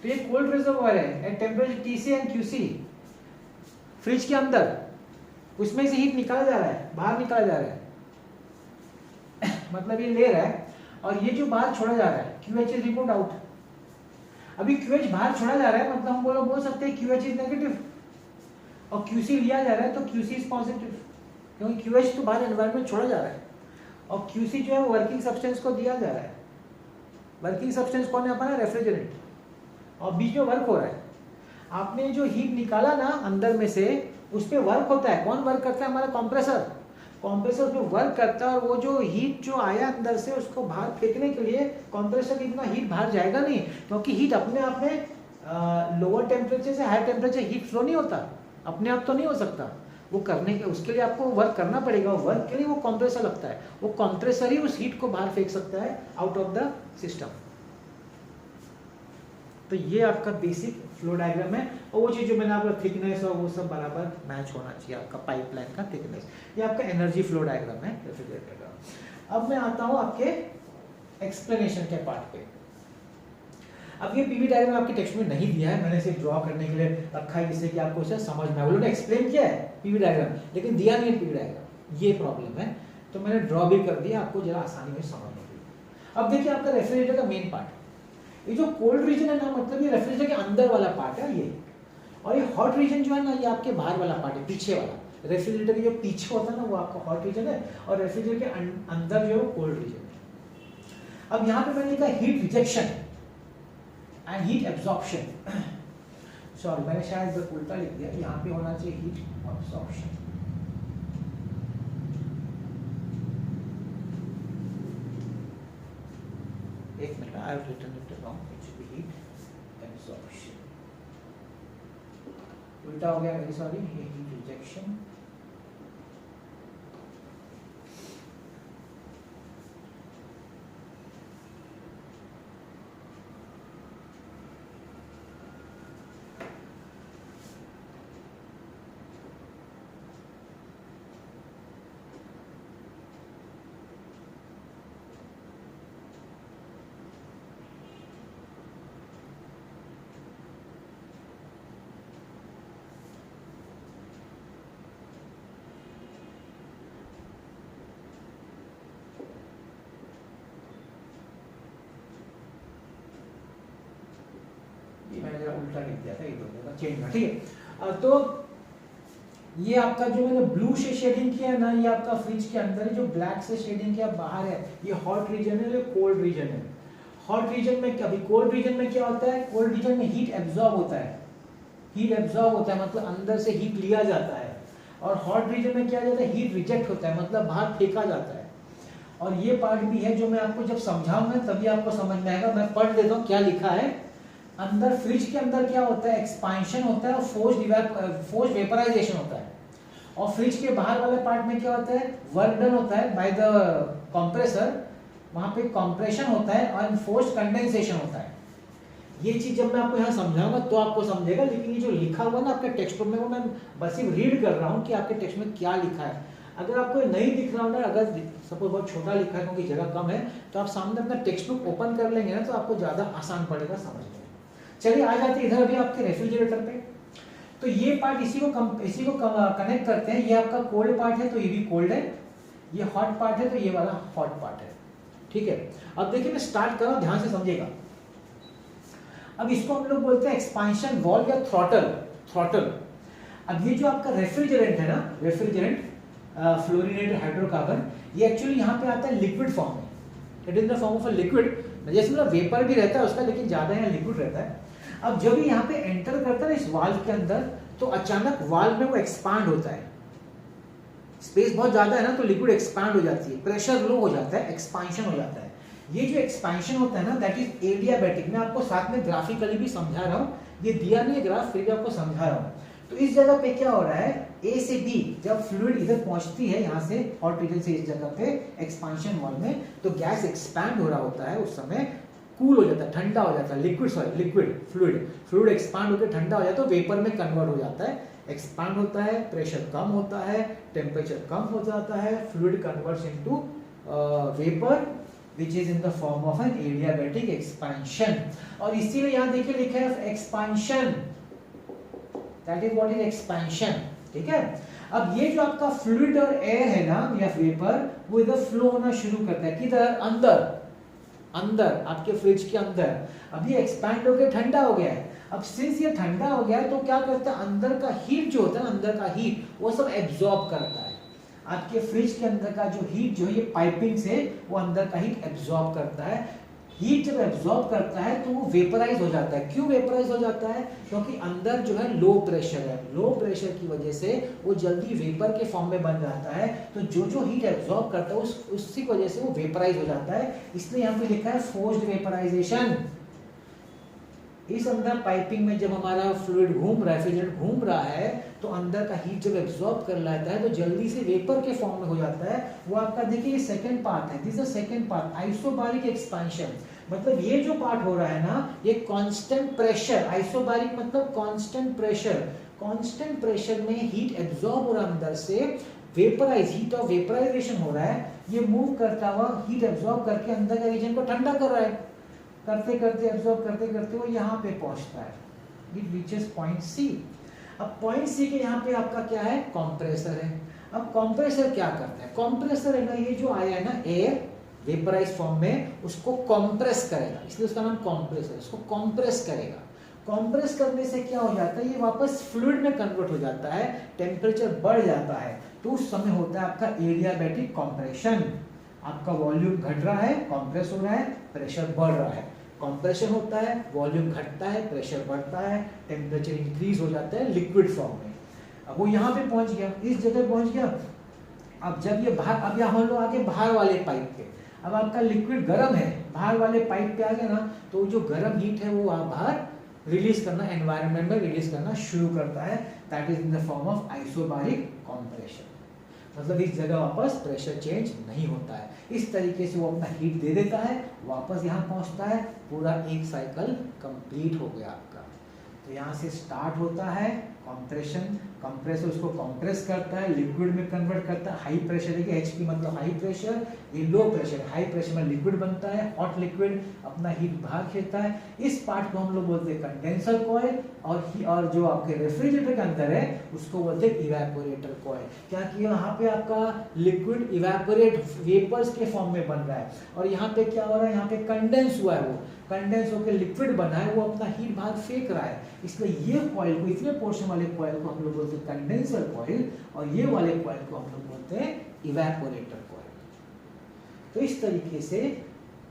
तो ये कोल्ड रेजर्वॉयर है at temperature Tc and Qc, fridge के अंदर, उसमें से हीट निकाला जा रहा है, बाहर निकाला जा रहा है मतलब ये ले रहा है, और ये जो बाहर छोड़ा जा रहा है QH इज रिपोर्ट आउट। अभी QH बाहर छोड़ा जा रहा है, मतलब हम बोल सकते हैं QH इज नेगेटिव, और QC लिया जा रहा है तो QC इज पॉजिटिव, क्योंकि QH तो बाहर एनवायरनमेंट छोड़ा जा रहा है, और QC जो है वर्किंग सब्सटेंस को दिया जा रहा है, वर्किंग सब्सटेंस कौन है अपना? रेफ्रिजरेंट। और बीच में वर्क हो रहा है, आपने जो हीट निकाला ना अंदर में से, उस पर वर्क होता है। कौन वर्क करता है? हमारा कंप्रेसर। कंप्रेसर उसमें वर्क करता है, और वो जो हीट जो आया अंदर से उसको बाहर फेंकने के लिए कंप्रेसर की इतना हीट बाहर जाएगा नहीं, क्योंकि हीट अपने आप में लोअर टेम्परेचर से हायर टेम्परेचर हीट फ्लो नहीं होता, अपने आप तो नहीं हो सकता। वो करने के उसके लिए आपको वर्क करना पड़ेगा, वर्क के लिए वो कंप्रेसर लगता है, वो कंप्रेसर ही उस हीट को बाहर फेंक सकता है आउट ऑफ द सिस्टम। तो ये आपका बेसिक फ्लो डायग्राम है, और वो चीज जो मैंने आपका थिकनेस और वो सब बराबर मैच होना चाहिए, आपका पाइपलाइन का थिकनेस। ये आपका एनर्जी फ्लो डायग्राम है रेफ्रिजरेटर का। अब मैं आता हूँ आपके एक्सप्लेनेशन के पार्ट पे। अब ये पीवी डायग्राम आपके टेक्स्ट में नहीं दिया है, मैंने सिर्फ ड्रॉ करने के लिए रखा है, जिससे कि आपको इसे समझ में आए। वो लोगों ने एक्सप्लेन किया है पीवी डायग्राम, लेकिन दिया नहीं है पीवी डायग्राम, ये प्रॉब्लम है। तो मैंने ड्रॉ भी कर दिया, आपको जरा आसानी में समझ में आएगी। अब देखिए आपका रेफ्रिजरेटर का मेन पार्ट, ये जो कोल्ड रीजन है ना, मतलब ये रेफ्रिजरेटर के अंदर वाला पार्ट है ये, और ये हॉट रीजन जो है ना, ये आपके बाहर वाला पार्ट है, पीछे वाला। रेफ्रिजरेटर के जो पीछे होता है ना, वो आपका हॉट रीजन है, और रेफ्रिजरेटर के अंदर जो है कोल्ड रीजन है। अब यहाँ पे मैंने लिखा heat rejection and heat absorption. Sorry, मैंने शायद उल्टा लिख दिया, यहाँ पे होना चाहिए हीट एब्जॉर्प्शन। एक minute, I have written it wrong, it should be heat absorption. उल्टा हो गया, वेरी सॉरी। ये हीट रिजेक्शन, मैंने जरा उल्टा लिख दिया था, ये दोनों चेंज करना, ठीक है। तो ये आपका जो मैंने ब्लू से शेडिंग किया है ना, ये आपका फ्रिज के अंदर है। जो ब्लैक से शेडिंग किया बाहर है, ये हॉट रीजन है, ये कोल्ड रीजन है। हॉट रीजन में क्या, कोल्ड रीजन में क्या होता है? कोल्ड रीजन में हीट एब्जॉर्ब होता है, हीट एब्जॉर्ब होता है, मतलब अंदर से हीट लिया जाता है। और हॉट रीजन में क्या जाता है? हीट रिजेक्ट होता है, मतलब बाहर फेंका जाता है। और ये पार्ट भी है जो मैं आपको जब समझाऊंगा तभी आपको समझ में आएगा। मैं पढ़ देता हूँ क्या लिखा है। अंदर फ्रिज के अंदर क्या होता है? एक्सपांशन होता है और फोर्स वेपराइजेशन होता है। और फ्रिज के बाहर वाले पार्ट में क्या होता है? वर्क डन होता है बाय द कंप्रेसर, वहां पे कंप्रेशन होता है और फोर्स कंडेंसेशन होता है। ये चीज जब मैं आपको यहाँ समझाऊंगा तो आपको समझेगा, लेकिन ये जो लिखा हुआ ना आपके टेक्स्ट बुक में, वो मैं बस सिर्फ रीड कर रहा हूँ कि आपके टेक्स्ट में क्या लिखा है। अगर आपको नहीं दिख रहा हो ना, अगर सपोज बहुत छोटा लिखा है क्योंकि जगह कम है, तो आप सामने अपना टेक्स्ट बुक ओपन कर लेंगे ना, तो आपको ज्यादा आसान पड़ेगा समझने में। चलिए आ जाते इधर अभी आपके रेफ्रिजरेटर पे। तो ये पार्ट इसी को कनेक्ट करते हैं। ये आपका कोल्ड पार्ट है तो ये भी कोल्ड है, ये हॉट पार्ट है तो ये वाला हॉट पार्ट है, ठीक है। अब देखिए मैं स्टार्ट कर रहा हूं, ध्यान से समझिएगा। अब इसको हम लोग बोलते हैं एक्सपांशन वॉल्व या थ्रॉटल। अब ये जो आपका रेफ्रिजरेंट है ना, रेफ्रिजरेंट फ्लोरिनेटेड हाइड्रोकार्बन, ये एक्चुअली यहाँ पे आता है लिक्विड फॉर्म में, it is the form of a liquid. जैसे मतलब वेपर भी रहता है उसका, लेकिन ज्यादा यहाँ लिक्विड रहता है। अब जब ये यहाँ पे एंटर करता है ना इस वाल्व के अंदर, तो अचानक वाल्व में वो एक्सपांड होता है। स्पेस बहुत ज्यादा है ना, तो लिक्विड एक्सपांड हो जाती है, प्रेशर लो हो जाता है, एक्सपांशन हो जाता है। ये जो एक्सपांशन होता है ना, दैट इज एडियाबैटिक। मैं आपको साथ में ग्राफिकली भी समझा रहा हूँ, ये दिया नहीं है ग्राफ, फिर भी आपको समझा रहा हूँ। तो इस जगह पे क्या हो रहा है, ए से बी जब फ्लूइड इधर पहुंचती है, यहाँ से हॉट रीजन से इस जगह पे एक्सपांशन वॉल में, तो गैस एक्सपैंड हो रहा होता है, उस समय कूल हो जाता है, ठंडा हो जाता है, लिक्विड फ्लूइड एक्सपांड होकर ठंडा हो जाता है, तो वेपर में कन्वर्ट हो जाता है, एक्सपांड होता है, प्रेशर कम होता है, टेम्परेचर कम हो जाता है, fluid converts into vapour which is in the form of an adiabatic expansion। और इसीलिए यहाँ देखिए लिखा है expansion, that is what is expansion, ठीक है। अब ये जो आपका फ्लूइड और एयर है ना, या वेपर, वो इधर फ्लो होना शुरू करता है, किधर? अंदर आपके फ्रिज के अंदर। अब ये एक्सपैंड होकर ठंडा हो गया है। अब सिंस ये ठंडा हो गया है, तो क्या करता है, अंदर का हीट जो होता है, अंदर का हीट वो सब एब्जॉर्ब करता है। आपके फ्रिज के अंदर का जो हीट जो है, ये पाइपिंग से वो अंदर का हीट एब्जॉर्ब करता है। हीट जब एब्जॉर्ब करता है तो वो वेपराइज हो जाता है। क्यों वेपराइज हो जाता है? क्योंकि अंदर जो है लो प्रेशर है, लो प्रेशर की वजह से वो जल्दी वेपर के फॉर्म में बन जाता है। तो जो जो हीट एब्जॉर्ब करता है उसी वजह से वो वेपराइज हो जाता है। इसलिए यहाँ पे लिखा है फोर्स्ड वेपराइजेशन। इस अंदर पाइपिंग में जब हमारा फ्लूइड घूम रहा है, रेफ्रिजरेंट घूम रहा है, तो अंदर का हीट जब एब्जॉर्ब कर लेता है तो जल्दी से वेपर के फॉर्म में हो जाता है। वो आपका देखिए ये सेकंड पार्ट है, this is the second part, isobaric expansion. मतलब ये जो पार्ट हो रहा है ना, ये कांस्टेंट प्रेशर, आइसोबारिक मतलब कांस्टेंट प्रेशर, कांस्टेंट प्रेशर में हीट एब्जॉर्ब हो रहा है अंदर से, वेपराइज, हीट ऑफ वेपराइजेशन हो रहा है। ये मूव करता हुआ हीट एब्जॉर्ब करके अंदर के रीजन को ठंडा कर रहा है, करते करते एब्जॉर्ब करते करते वो यहाँ पे पहुंचता है, इट रीचेस पॉइंट सी। अब पॉइंट सी के यहाँ पे आपका क्या है, कंप्रेसर है। अब कंप्रेसर क्या करता है? कंप्रेसर है ना, ये जो आया है ना एयर वेपराइज फॉर्म में, उसको कंप्रेस करेगा, इसलिए उसका नाम कंप्रेसर, इसको कंप्रेस करेगा। कंप्रेस करने से क्या हो जाता है, ये वापस फ्लूइड में कन्वर्ट हो जाता है, टेम्परेचर बढ़ जाता है, तो उस समय होता है आपका एडियाबैटिक कंप्रेशन। आपका वॉल्यूम घट रहा है, कंप्रेस हो रहा है, प्रेशर बढ़ रहा है। कंप्रेशन होता है, वॉल्यूम घटता है, प्रेशर बढ़ता है, टेम्परेचर इंक्रीज हो जाता है लिक्विड फॉर्म में। अब वो यहाँ पे पहुंच गया, इस जगह पहुंच गया। अब जब ये बाहर, अब यहाँ हम लोग आगे बाहर वाले पाइप पे, अब आपका लिक्विड गर्म है, बाहर वाले पाइप पे आ गया ना, तो जो गर्म हीट है वो आप बाहर रिलीज करना, एनवायरनमेंट में रिलीज करना शुरू करता है, that is in the form of isobaric compression. मतलब इस जगह वापस प्रेशर चेंज नहीं होता है, इस तरीके से वो अपना हीट दे देता है, वापस यहाँ पहुँचता है, पूरा एक साइकिल कंप्लीट हो गया आपका। तो यहाँ से स्टार्ट होता है कंप्रेशन, कंप्रेसर उसको कंप्रेस करता है, लिक्विड में कन्वर्ट करता है, हाई प्रेशर, देखिए एचपी मतलब हाई प्रेशर, ये लो प्रेशर, हाई प्रेशर में लिक्विड बनता है, हॉट लिक्विड अपना हीट बाहर खींचता है। इस पार्ट को हम लोग बोलते हैं कंडेंसर कॉइल, और जो आपके रेफ्रिजरेटर के अंदर है उसको बोलते हैं इवेपोरेटर कॉइल। क्या कि यहाँ पे आपका लिक्विड इवेपोरेट वेपर्स के फॉर्म में बन रहा है, और यहाँ पे क्या हो रहा है, यहाँ पे कंडेंस हुआ है, वो कंडेंस होकर लिक्विड बना है, वो अपना हीट बाहर फेंक रहा है। इसलिए ये कॉइल को, इतने पोर्शन वाले कॉइल को हम लोग बोलते हैं कंडेंसर कॉइल, और ये वाले कॉइल को हम लोग बोलते हैं इवेपोरेटर कॉइल। तो इस तरीके से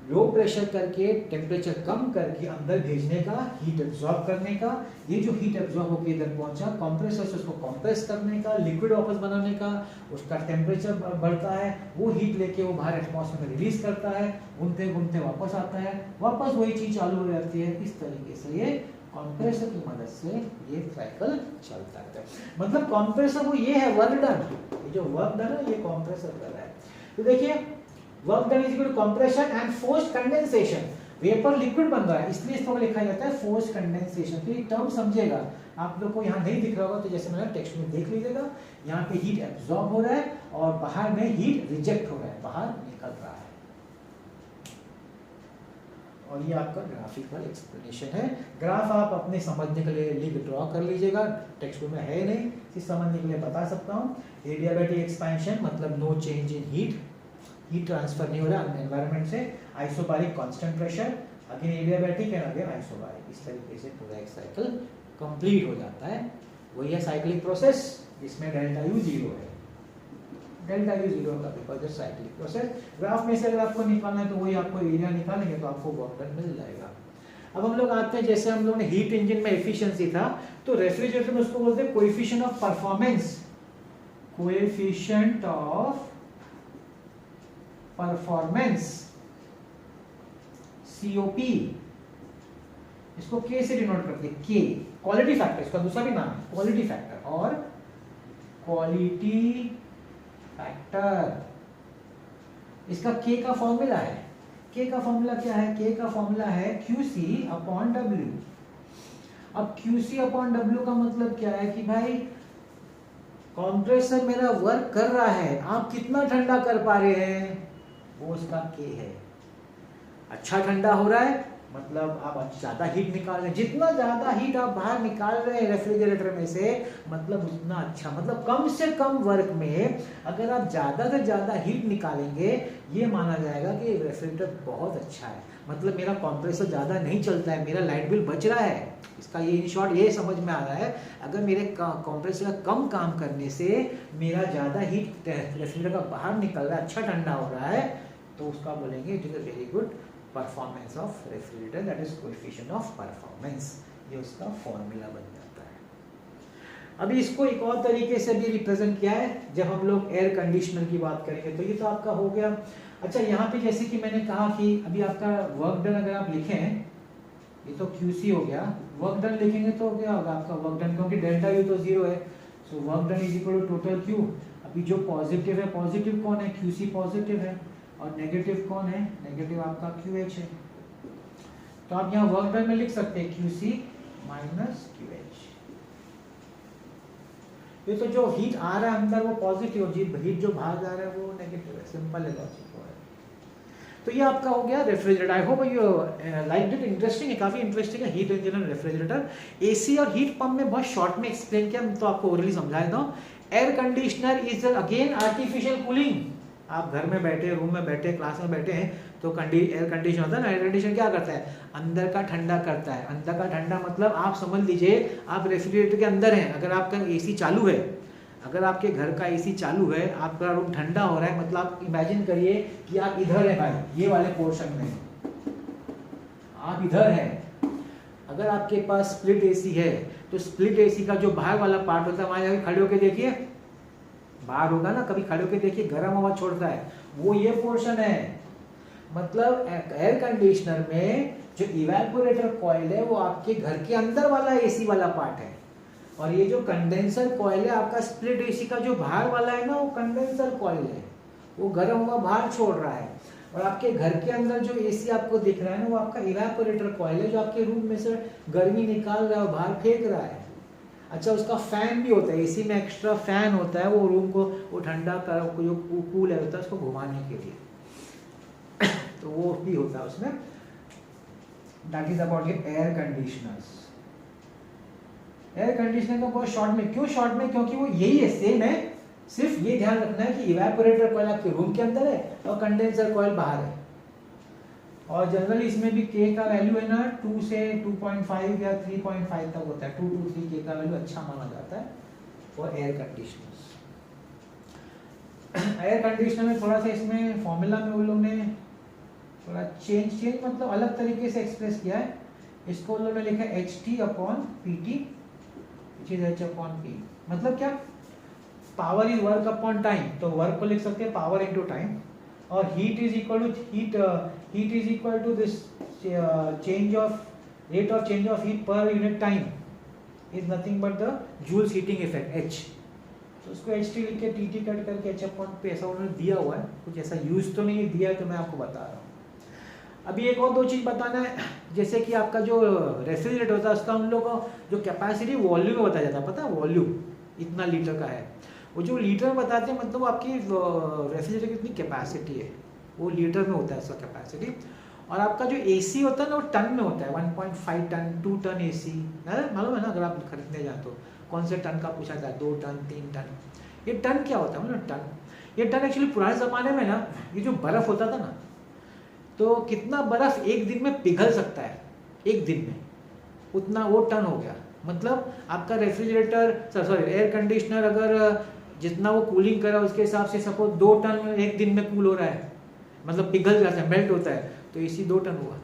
लो प्रेशर करके टेम्परेचर कम करके अंदर भेजने का, हीट एब्जॉर्ब करने का, ये जो हीट एब्जॉर्ब होकर इधर पहुंचा, कंप्रेसर से उसको कंप्रेस करने का, लिक्विड वापस बनाने का, उसका टेम्परेचर बढ़ता है, वो हीट लेके वो बाहर एटमॉस्फेयर में रिलीज करता है, घूमते घूमते वापस आता है, वापस वही चीज चालू हो जाती है। इस तरीके से ये कंप्रेसर की मदद से ये साइकिल चलता है। मतलब कंप्रेसर वो ये है वर्क डन, ये जो वर्क डन है ये कंप्रेसर कर रहा है। तो देखिए work done is equal to compression and forced condensation, vapour liquid बन रहा है, इसलिए इसको लिखा जाता है फोर्स्ड कंडेंसेशन। तो ये टर्म समझिएगा, आप लोग को यहाँ नहीं दिख रहा होगा तो जैसे मैंने टेक्स्ट में देख लीजिएगा, यहाँ पे हीट एब्जॉर्ब हो रहा है और बाहर में हीट रिजेक्ट हो रहा है, बाहर निकल रहा है। और ये आपका ग्राफिकल एक्सप्लेनेशन है। ग्राफ आप अपने समझने के लिए लिख ड्रॉ कर लीजिएगा, टेक्स्ट में है नहीं, इस समझने के लिए बता सकता हूँ। एडियाबैटिक एक्सपेंशन मतलब no change in heat, heat transfer नहीं हो रहा एनवायरनमेंट से। Isobaric constant pressure, again adiabatic and again isobaric. इस तरीके से पूरा एक साइकिल कंप्लीट हो जाता है। वही है साइक्लिक प्रोसेस जिसमें डेल्टा यू जीरो है, डेल्टा यू जीरो का बिकॉज साइक्लिक प्रोसेस। ग्राफ में से अगर आपको निकालना है तो वही आपको एरिया निकालेंगे तो आपको वर्क डन मिल जाएगा। अब हम लोग आते हैं, जैसे हम लोग ने हीट इंजन में एफिशिएंसी था, तो रेफ्रिजरेटर में उसको बोलते हैं coefficient of performance, coefficient of performance COP, इसको K से डिनोट करते हैं, K क्वालिटी फैक्टर, इसका दूसरा भी नाम है क्वालिटी फैक्टर और क्वालिटी फैक्टर। इसका K का फॉर्मूला है, K का फॉर्मूला क्या है, K का फॉर्मूला है QC अपॉन W। अब QC अपॉन W का मतलब क्या है कि भाई कंप्रेसर मेरा वर्क कर रहा है, आप कितना ठंडा कर पा रहे हैं, वो उसका K है। अच्छा ठंडा हो रहा है मतलब आप ज्यादा हीट निकाल रहे हैं, जितना ज्यादा हीट आप बाहर निकाल रहे हैं रेफ्रिजरेटर में से मतलब उतना अच्छा, मतलब कम से कम वर्क में अगर आप ज्यादा से ज्यादा हीट निकालेंगे ये माना जाएगा कि रेफ्रिजरेटर बहुत अच्छा है, मतलब मेरा कंप्रेसर ज्यादा नहीं चलता है, मेरा लाइट बिल बच रहा है। इसका ये इन शॉर्ट ये समझ में आ रहा है, अगर मेरे कंप्रेसर का कम काम करने से मेरा ज्यादा हीट रेफ्रिजरेटर का बाहर निकल रहा है, अच्छा ठंडा हो रहा है, तो उसका बोलेंगे it is a very good performance of refrigerator, that is coefficient of performance, ये उसका फॉर्मूला बन जाता है। अभी इसको एक और तरीके से भी रिप्रेजेंट किया है जब हम लोग एयर कंडीशनर की बात करेंगे। तो ये तो आपका हो गया। अच्छा, यहाँ पे जैसे कि मैंने कहा कि अभी आपका वर्क डन अगर आप लिखें, ये तो QC हो गया, वर्क डन लिखेंगे तो क्या होगा आपका वर्क डन, क्योंकि डेल्टा यू तो 0 है, so work done is equal to total Q। अभी जो पॉजिटिव है, पॉजिटिव कौन है, QC पॉजिटिव है, और नेगेटिव कौन है, नेगेटिव आपका QH है। तो आप यहाँ वर्क डन में लिख सकते हैं QC माइनस QH। ये तो जो हीट आ रहा है अंदर वो पॉजिटिव, हीट जो बाहर जा रहा है वो नेगेटिव है, सिंपल है लॉजिक। तो ये आपका हो गया refrigerator. I hope you like it, interesting है, काफी इंटरेस्टिंग है heat engine and refrigerator. AC और हीट पंप में बहुत शॉर्ट में एक्सप्लेन किया, तो आपको ओरली समझा देता हूँ। Air conditioner is again artificial cooling. आप घर में बैठे, रूम में बैठे, क्लास में बैठे हैं तो एयर कंडीशन होता है ना। एयर कंडीशन क्या करता है, अंदर का ठंडा करता है। अंदर का ठंडा मतलब आप समझ लीजिए आप रेफ्रिजरेटर के अंदर हैं, अगर आपका एसी चालू है, अगर आपके घर का एसी चालू है, आपका रूम ठंडा हो रहा है, मतलब आप इमेजिन करिए कि आप इधर हैं भाई, ये वाले पोर्शन में आप इधर हैं। अगर आपके पास स्प्लिट एसी है तो स्प्लिट एसी का जो बाहर वाला पार्ट होता है, वहां जाके खड़े होके देखिए, बाहर होगा ना, कभी खड़े होके देखिए, गर्म हवा छोड़ता है, वो ये पोर्शन है। मतलब एयर कंडीशनर में जो इवेपोरेटर कॉइल है वो आपके घर के अंदर वाला एसी वाला पार्ट है, और ये जो कंडेंसर कॉइल है आपका स्प्लिट एसी का जो बाहर वाला है ना, वो कंडेंसर कॉइल है, वो गर्म हवा बाहर छोड़ रहा है। और आपके घर के अंदर जो एसी आपको दिख रहा है ना, वो आपका इवेपोरेटर कॉइल है, जो आपके रूम में से गर्मी निकाल रहा है और बाहर फेंक रहा है। अच्छा, उसका फैन भी होता है, एसी में एक्स्ट्रा फैन होता है, वो रूम को वो ठंडा कर, जो कूल होता है उसको घुमाने के लिए तो वो भी होता है उसमें। That is about air conditioners. Air conditioner को बहुत शॉर्ट में, क्यों शॉर्ट में, क्योंकि वो यही है, सेम है, सिर्फ ये ध्यान रखना है कि इवेपोरेटर कॉइल आपके रूम के अंदर है और कंडेंसर कॉइल बाहर है। और जनरली इसमें भी K का वैल्यू है ना 2 से 2.5 या 3.5 तक होता है, 2 to 3 K का वैल्यू अच्छा माना जाता है for air conditioners. Air conditioner में थोड़ा सा इसमें फॉर्मूला में उन लोगों ने थोड़ा चेंज मतलब अलग तरीके से एक्सप्रेस किया है। इसको उन लोगों ने लिखा है HT/PT, H/P। मतलब क्या, power is work upon time, तो वर्क को लिख सकते हैं पावर इनटू टाइम, और heat is equal to this change of rate of change of heat per unit time is nothing but the Joule's heating effect H। तो उसको HT लिख के TT कट करके H/P ऐसा उन्होंने दिया हुआ है, कुछ ऐसा यूज तो नहीं दिया है, तो मैं आपको बता रहा हूँ। अभी एक और दो चीज बताना है, जैसे कि आपका जो रेफ्रिजरेटर होता है उसका हम लोग को जो कैपेसिटी वॉल्यूम में बताया जाता है, पता है वॉल्यूम इतना लीटर का है, वो जो लीटर में बताते हैं मतलब आपकी रेफ्रिजरेटर की कितनी कैपेसिटी है, वो लीटर में होता है उसका कैपेसिटी। और आपका जो एसी होता है ना वो टन में होता है, 1.5 टन 2 टन एसी, मालूम है ना, अगर आप खरीदने जाए तो कौन से टन का पूछा जाता है, 2 टन 3 टन। ये टन क्या होता है मतलब टन, ये टन एक्चुअली पुराने ज़माने में ना ये जो बर्फ़ होता था ना, तो कितना बर्फ़ एक दिन में पिघल सकता है, एक दिन में उतना वो टन हो गया। मतलब आपका रेफ्रिजरेटर सॉरी एयर कंडीशनर अगर जितना वो कूलिंग कर रहा है उसके हिसाब से सपोज 2 टन एक दिन में कूल हो रहा है, मतलब पिघल जाता है, मेल्ट होता है, तो एसी 2 टन हुआ।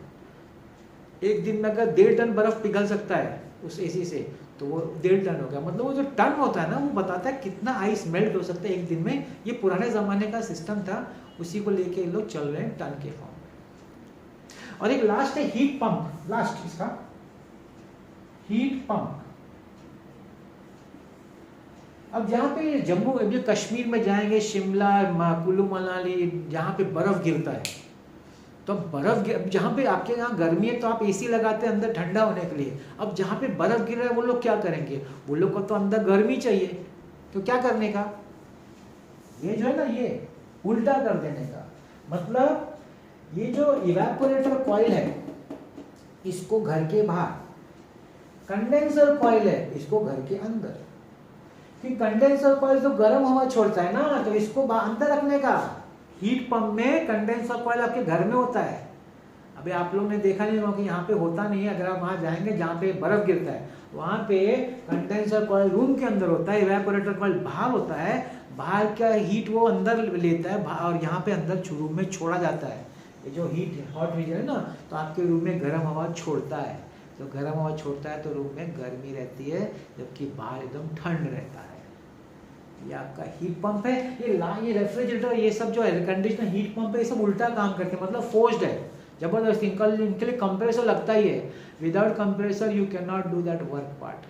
एक दिन में अगर 1.5 टन बर्फ पिघल सकता है उस एसी से, तो वो 1.5 टन हो गया। मतलब वो जो टन होता है ना वो बताता है कितना आइस मेल्ट हो सकता है एक दिन में। ये पुराने ज़माने का सिस्टम था, उसी को लेके लोग चल रहे हैं टन के फॉर्म में। और एक लास्ट है हीट पंप, लास्ट इसका हीट पंप। अब जहाँ पे जम्मू कश्मीर में जाएंगे, शिमला, कुल्लू मनाली, जहाँ पे बर्फ गिरता है, तो बर्फ जहाँ पे आपके यहाँ गर्मी है तो आप एसी लगाते हैं अंदर ठंडा होने के लिए। अब जहाँ पे बर्फ गिर रहा है वो लोग क्या करेंगे, वो लोग को तो अंदर गर्मी चाहिए, तो क्या करने का, ये जो है ना ये उल्टा कर देने का। मतलब ये जो इवेपोरेटर कॉइल है इसको घर के बाहर, कंडेंसर कॉइल है इसको घर के अंदर, कि कंडेंसर कॉइल तो गर्म हवा छोड़ता है ना, तो इसको अंदर रखने का। हीट पंप में कंडेंसर कॉइल आपके घर में होता है। अभी आप लोग ने देखा नहीं होगा कि यहाँ पे होता नहीं है, अगर आप वहाँ जाएंगे जहाँ पे बर्फ गिरता है वहाँ पे कंडेंसर कॉइल रूम के अंदर होता है, इवेपोरेटर कॉइल बाहर होता है, बाहर का हीट वो अंदर लेता है और यहाँ पे अंदर रूम में छोड़ा जाता है ये जो हॉट रीजन है ना, तो आपके रूम में गर्म हवा छोड़ता है, तो गर्म हवा छोड़ता है तो रूम में गर्मी रहती है, जबकि बाहर एकदम ठंड रहता है। ये आपका हीट पंप है। ये रेफ्रिजरेटर, ये सब जो एयर कंडीशनर, हीट पंप है, ये सब उल्टा काम करते हैं, मतलब फोर्स्ड है, जबरदस्ती। इनके लिए कंप्रेसर लगता ही है। Without compressor you can not do that work part,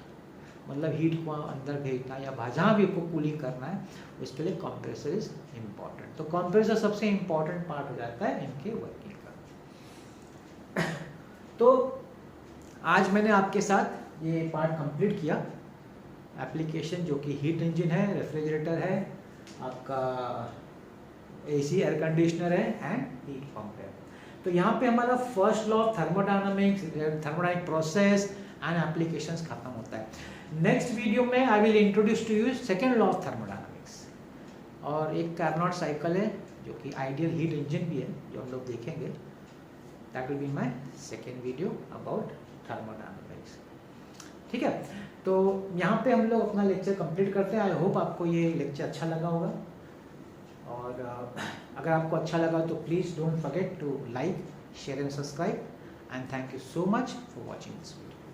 मतलब हीट को अंदर भेजना या जहाँ भी आपको कूलिंग करना है, उसके लिए कंप्रेसर इज इम्पॉर्टेंट। तो कंप्रेसर सबसे इम्पॉर्टेंट पार्ट हो जाता है इनके वर्किंग का। तो आज मैंने आपके साथ ये पार्ट कंप्लीट किया। एप्लीकेशन जो कि हीट इंजन है, रेफ्रिजरेटर है, आपका एसी एयर कंडीशनर है एंड हीट पंप है। तो यहाँ पे हमारा first law of thermodynamics, thermodynamic process and applications खत्म होता है। नेक्स्ट वीडियो में I will introduce to you second law of thermodynamics, और एक कार्नोट साइकिल है जो कि आइडियल हीट इंजन भी है, जो हम लोग देखेंगे। That will be my second video about thermodynamics. ठीक है, तो यहाँ पे हम लोग अपना लेक्चर कंप्लीट करते हैं। आई होप आपको ये लेक्चर अच्छा लगा होगा, और अगर आपको अच्छा लगा तो please don't forget to like, share and subscribe, and thank you so much for watching this video.